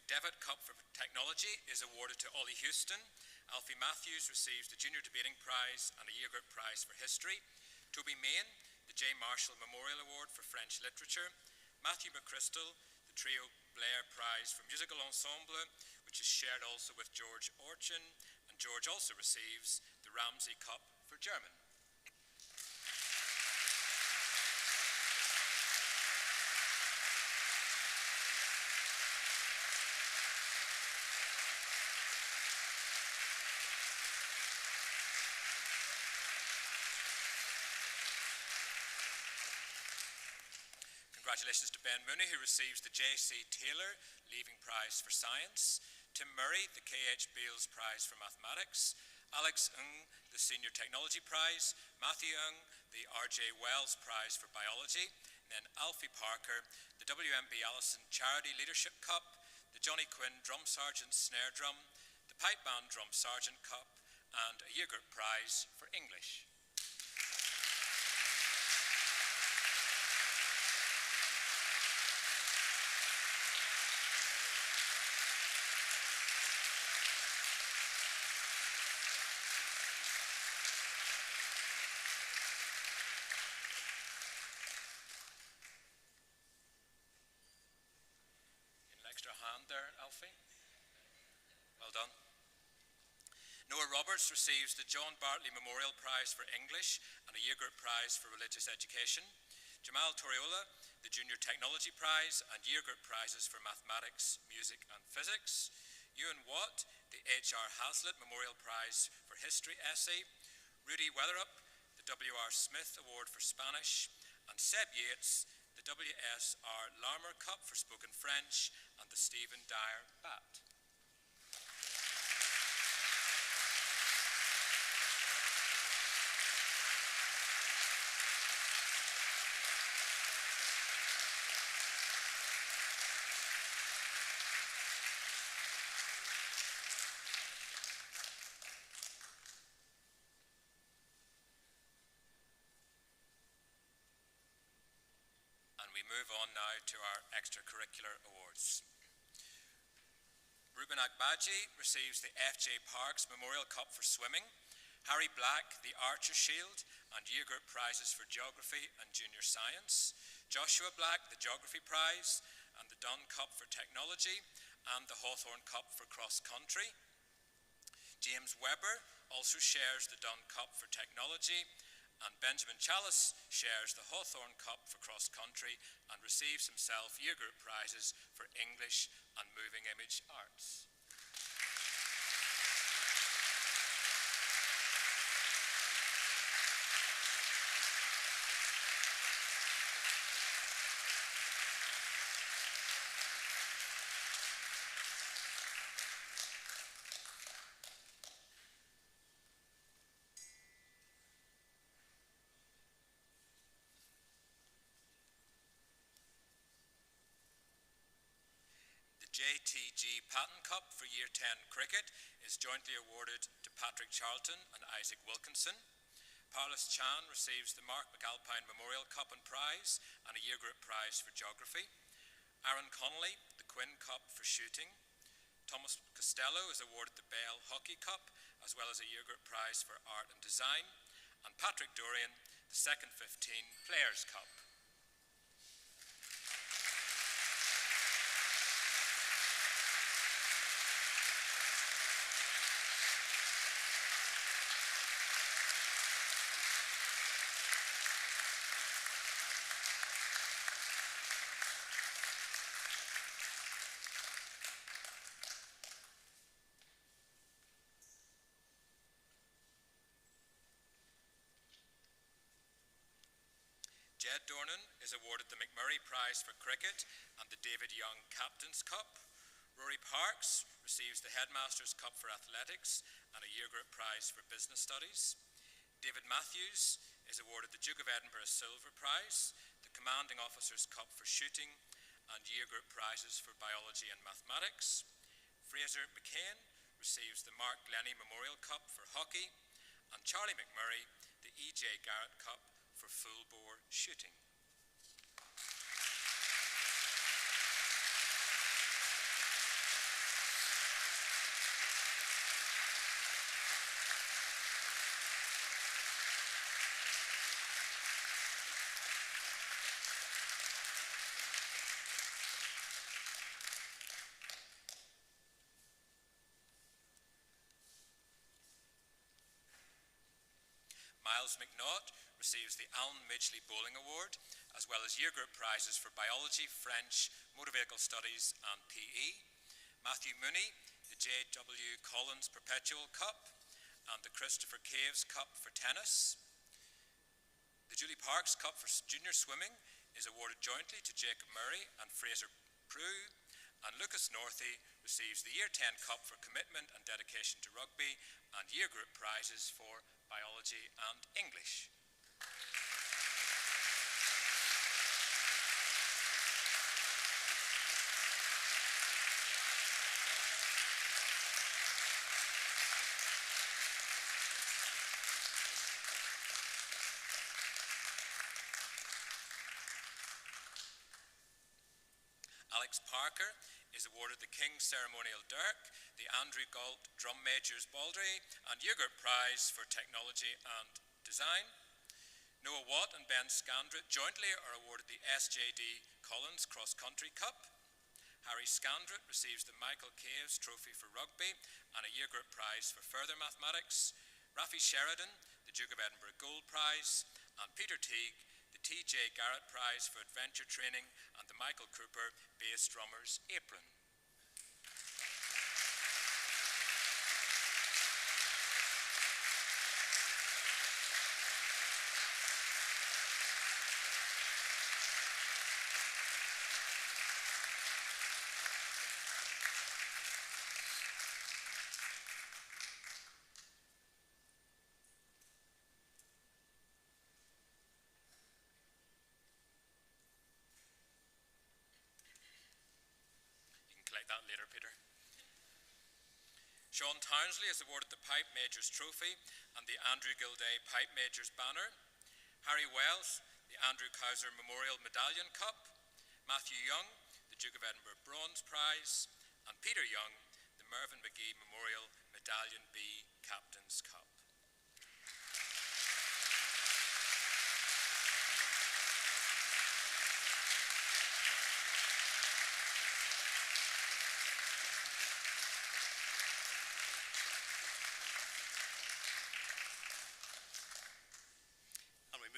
McDevitt Cup for Technology is awarded to Ollie Houston. Alfie Matthews receives the Junior Debating Prize and a Year Group Prize for History. Toby Main, the J. Marshall Memorial Award for French Literature. Matthew McChrystal, the Trio Blair Prize for Musical Ensemble, which is shared also with George Orchin. And George also receives the Ramsey Cup for German. Congratulations to Ben Mooney, who receives the J.C. Taylor Leaving Prize for Science, Tim Murray, the K.H. Beals Prize for Mathematics, Alex Ng, the Senior Technology Prize, Matthew Ng, the R.J. Wells Prize for Biology, and then Alfie Parker, the WMB Allison Charity Leadership Cup, the Johnny Quinn Drum Sergeant Snare Drum, the Pipe Band Drum Sergeant Cup, and a Year Group Prize for English. Hand there, Alfie. Well done. Noah Roberts receives the John Bartley Memorial Prize for English and a Year Group Prize for Religious Education. Jamal Toriola, the Junior Technology Prize and Year Group Prizes for Mathematics, Music and Physics. Ewan Watt, the H.R. Hazlitt Memorial Prize for History Essay. Rudy Weatherup, the W.R. Smith Award for Spanish. And Seb Yates, the W.S.R. Larmer Cup for Spoken French, and the Stephen Dyer Bat. We move on now to our extracurricular awards. Ruben Akbaji receives the F.J. Parks Memorial Cup for Swimming, Harry Black the Archer Shield and Year Group Prizes for Geography and Junior Science, Joshua Black the Geography Prize and the Dunn Cup for Technology and the Hawthorne Cup for Cross Country. James Webber also shares the Dunn Cup for Technology, and Benjamin Chalice shares the Hawthorne Cup for Cross Country and receives himself Year Group Prizes for English and Moving Image Arts. JTG Patton Cup for Year 10 Cricket is jointly awarded to Patrick Charlton and Isaac Wilkinson. Paulus Chan receives the Mark McAlpine Memorial Cup and Prize and a Year Group Prize for Geography. Aaron Connolly, the Quinn Cup for Shooting. Thomas Costello is awarded the Bell Hockey Cup, as well as a Year Group Prize for Art and Design. And Patrick Dorian, the Second 15 Players Cup. Jed Dornan is awarded the McMurray Prize for Cricket and the David Young Captain's Cup. Rory Parks receives the Headmaster's Cup for Athletics and a Year Group Prize for Business Studies. David Matthews is awarded the Duke of Edinburgh Silver Prize, the Commanding Officer's Cup for Shooting, and Year Group Prizes for Biology and Mathematics. Fraser McCain receives the Mark Glennie Memorial Cup for Hockey, and Charlie McMurray the E.J. Garrett Cup for full bore shooting. Miles McNaught receives the Alan Midgley Bowling Award, as well as Year Group Prizes for Biology, French, Motor Vehicle Studies and PE. Matthew Mooney, the J.W. Collins Perpetual Cup and the Christopher Caves Cup for tennis. The Julie Parks Cup for junior swimming is awarded jointly to Jacob Murray and Fraser Prue, and Lucas Northey receives the Year 10 Cup for commitment and dedication to rugby and Year Group Prizes for Biology and English. Alex Parker is awarded the King's Ceremonial Dirk, the Andrew Galt Drum Majors Baldry, and Year Group Prize for Technology and Design. Noah Watt and Ben Scandrett jointly are awarded the SJD Collins Cross Country Cup. Harry Scandrett receives the Michael Caves Trophy for Rugby and a Year Group Prize for Further Mathematics. Rafi Sheridan, the Duke of Edinburgh Gold Prize, and Peter Teague, the T.J. Garrett Prize for Adventure Training and the Michael Cooper Bass Drummer's Apron. That later, Peter. Sean Townsley is awarded the Pipe Majors Trophy and the Andrew Gilday Pipe Majors Banner. Harry Wells, the Andrew Cowser Memorial Medallion Cup. Matthew Young, the Duke of Edinburgh Bronze Prize. And Peter Young, the Mervyn McGee Memorial Medallion B Captain's Cup.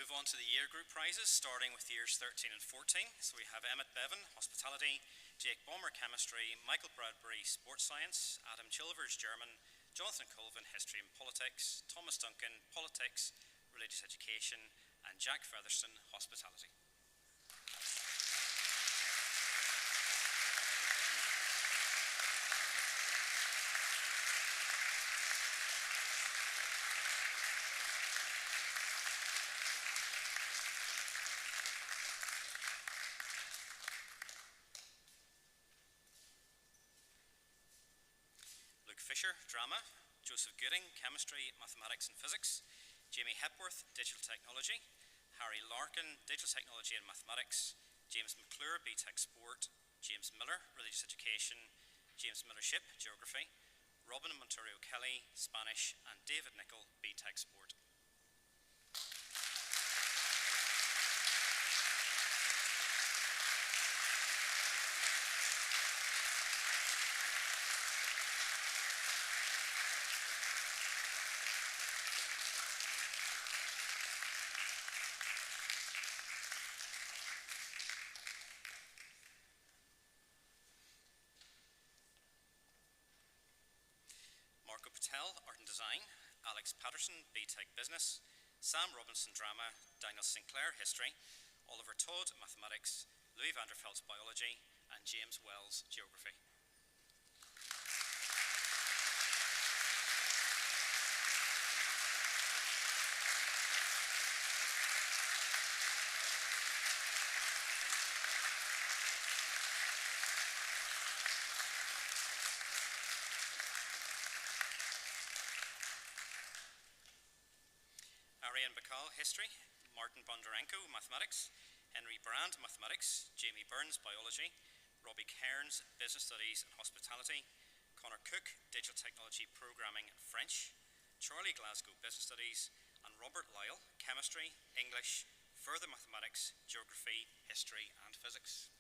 Move on to the year group prizes, starting with years 13 and 14. So we have Emmett Bevan, Hospitality, Jake Bomber, Chemistry, Michael Bradbury, Sports Science, Adam Chilvers, German, Jonathan Colvin, History and Politics, Thomas Duncan, Politics, Religious Education, and Jack Featherston, Hospitality. Fisher, Drama, Joseph Gooding, Chemistry, Mathematics and Physics, Jamie Hepworth, Digital Technology, Harry Larkin, Digital Technology and Mathematics, James McClure, BTech Sport, James Miller, Religious Education, James Millership, Geography, Robin Montorio Kelly, Spanish, and David Nicol, BTech Sport. Marco Patel, Art and Design, Alex Patterson, BTech Business, Sam Robinson, Drama, Daniel Sinclair, History, Oliver Todd, Mathematics, Louis Vanderfelt's Biology, and James Wells, Geography. Ariane Bacall, History, Martin Bondarenko, Mathematics, Henry Brand, Mathematics, Jamie Burns, Biology, Robbie Cairns, Business Studies and Hospitality, Connor Cook, Digital Technology, Programming and French, Charlie Glasgow, Business Studies, and Robert Lyle, Chemistry, English, Further Mathematics, Geography, History and Physics.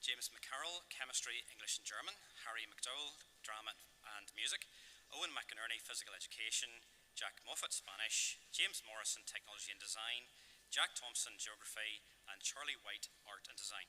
James McCarroll, Chemistry, English and German, Harry McDowell, Drama and Music, Owen McInerney, Physical Education, Jack Moffat, Spanish, James Morrison, Technology and Design, Jack Thompson, Geography, and Charlie White, Art and Design.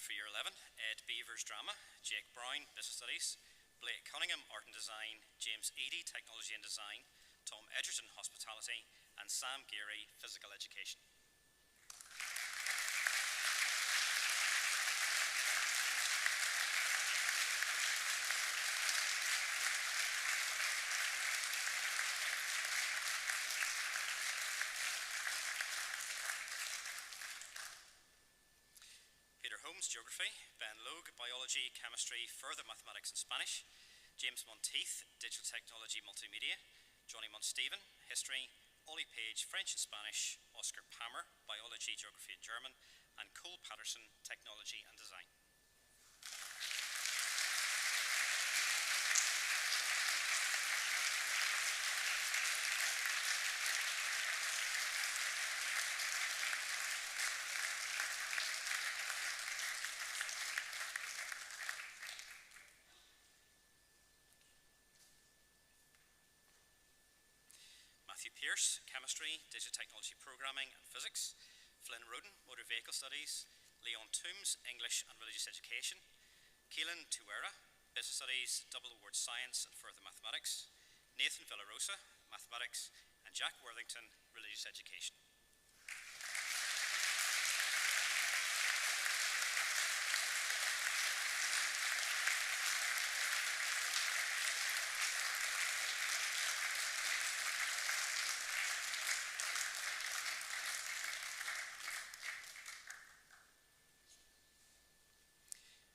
For Year 11, Ed Beavers, Drama, Jake Brown, Business Studies, Blake Cunningham, Art and Design, James Eady, Technology and Design, Tom Edgerton, Hospitality, and Sam Geary, Physical Education. Holmes, Geography, Ben Logue, Biology, Chemistry, Further Mathematics and Spanish, James Monteith, Digital Technology, Multimedia, Johnny Monsteven, History, Ollie Page, French and Spanish, Oscar Palmer, Biology, Geography and German, and Cole Patterson, Technology and Design. Matthew Pearce, Chemistry, Digital Technology, Programming and Physics, Flynn Roden, Motor Vehicle Studies, Leon Toombs, English and Religious Education, Keelan Tuera, Business Studies, Double Award Science and Further Mathematics, Nathan Villarosa, Mathematics, and Jack Worthington, Religious Education.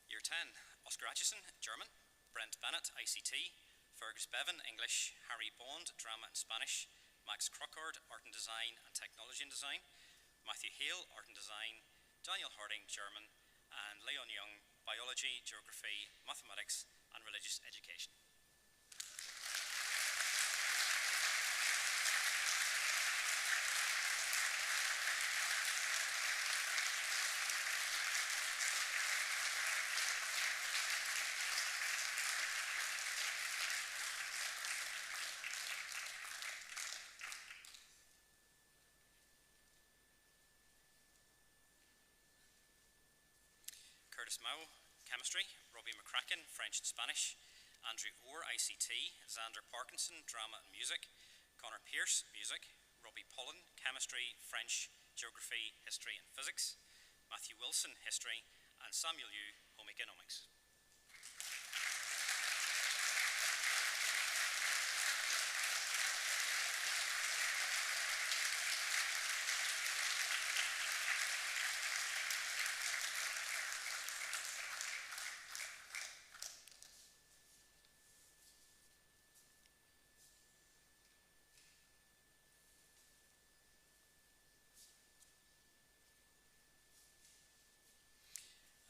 Year 10, Oscar Atchison, German, Brent Bennett, ICT, Fergus Bevan, English, Harry Bond, Drama and Spanish, Max Crockard, Art and Design and Technology and Design, Matthew Hale, Art and Design, Daniel Harding, German, and Leon Young, Biology, Geography, Mathematics and Religious Education. Curtis Mao, Chemistry, Robbie McCracken, French and Spanish, Andrew Orr, ICT, Xander Parkinson, Drama and Music, Connor Pierce, Music, Robbie Pollen, Chemistry, French, Geography, History and Physics, Matthew Wilson, History, and Samuel Yu, Home Economics.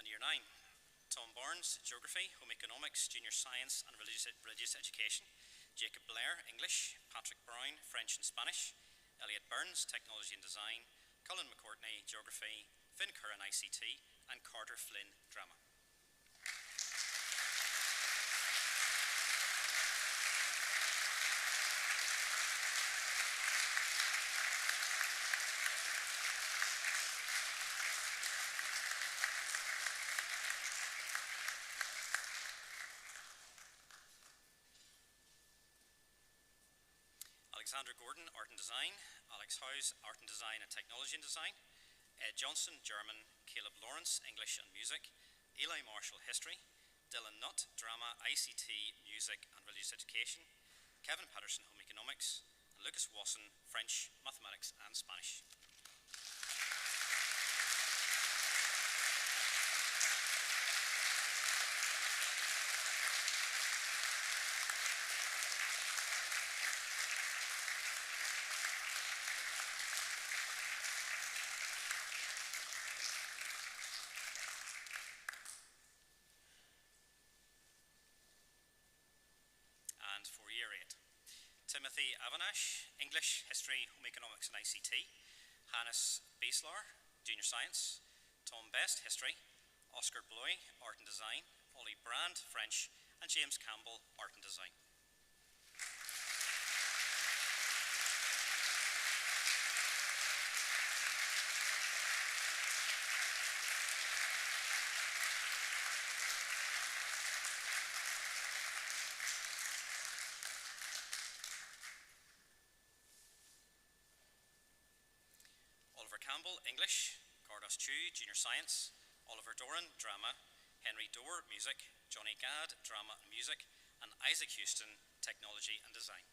Year 9, Tom Barnes, Geography, Home Economics, Junior Science and Religious Education, Jacob Blair, English, Patrick Brown, French and Spanish, Elliot Burns, Technology and Design, Colin McCourtney, Geography, Finn Curran, ICT, and Carter Flynn, Drama. Alexander Gordon, Art and Design, Alex Howes, Art and Design and Technology and Design, Ed Johnson, German, Caleb Lawrence, English and Music, Eli Marshall, History, Dylan Nutt, Drama, ICT, Music and Religious Education, Kevin Patterson, Home Economics, and Lucas Wasson, French, Mathematics and Spanish. And for Year 8, Timothy Avanash, English, History, Home Economics and ICT, Hannes Beislar, Junior Science, Tom Best, History, Oscar Bloy, Art and Design, Ollie Brand, French, and James Campbell, Art and Design. Oliver Campbell, English, Cardos Chu, Junior Science, Oliver Doran, Drama, Henry Dorr, Music, Johnny Gadd, Drama and Music, and Isaac Houston, Technology and Design.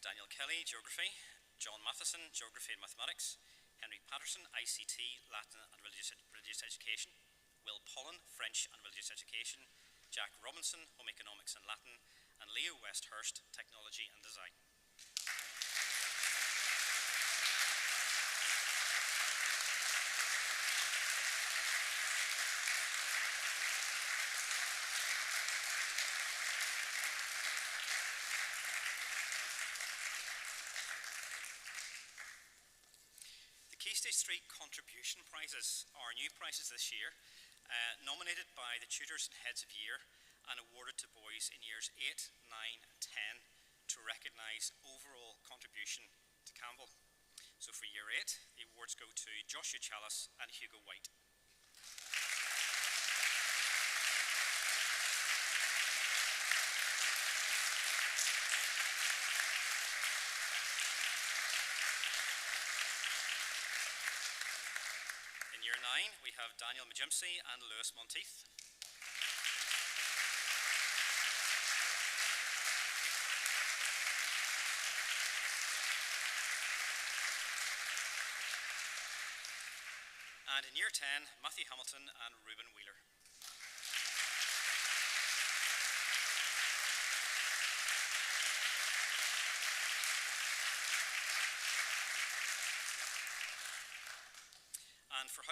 Daniel Kelly, Geography, John Matheson, Geography and Mathematics, Henry Patterson, ICT, Latin and Religious Education, Will Pollen, French and Religious Education, Jack Robinson, Home Economics and Latin, and Leo Westhurst, Technology and Design. Key Stage 3 contribution prizes are new prizes this year, nominated by the tutors and heads of year and awarded to boys in years 8, 9 and 10 to recognise overall contribution to Campbell. So for year 8, the awards go to Joshua Chalice and Hugo White. In year 9, we have Daniel Majimsi and Lewis Monteith. And in year 10, Matthew Hamilton and Reuben Wheeler. And for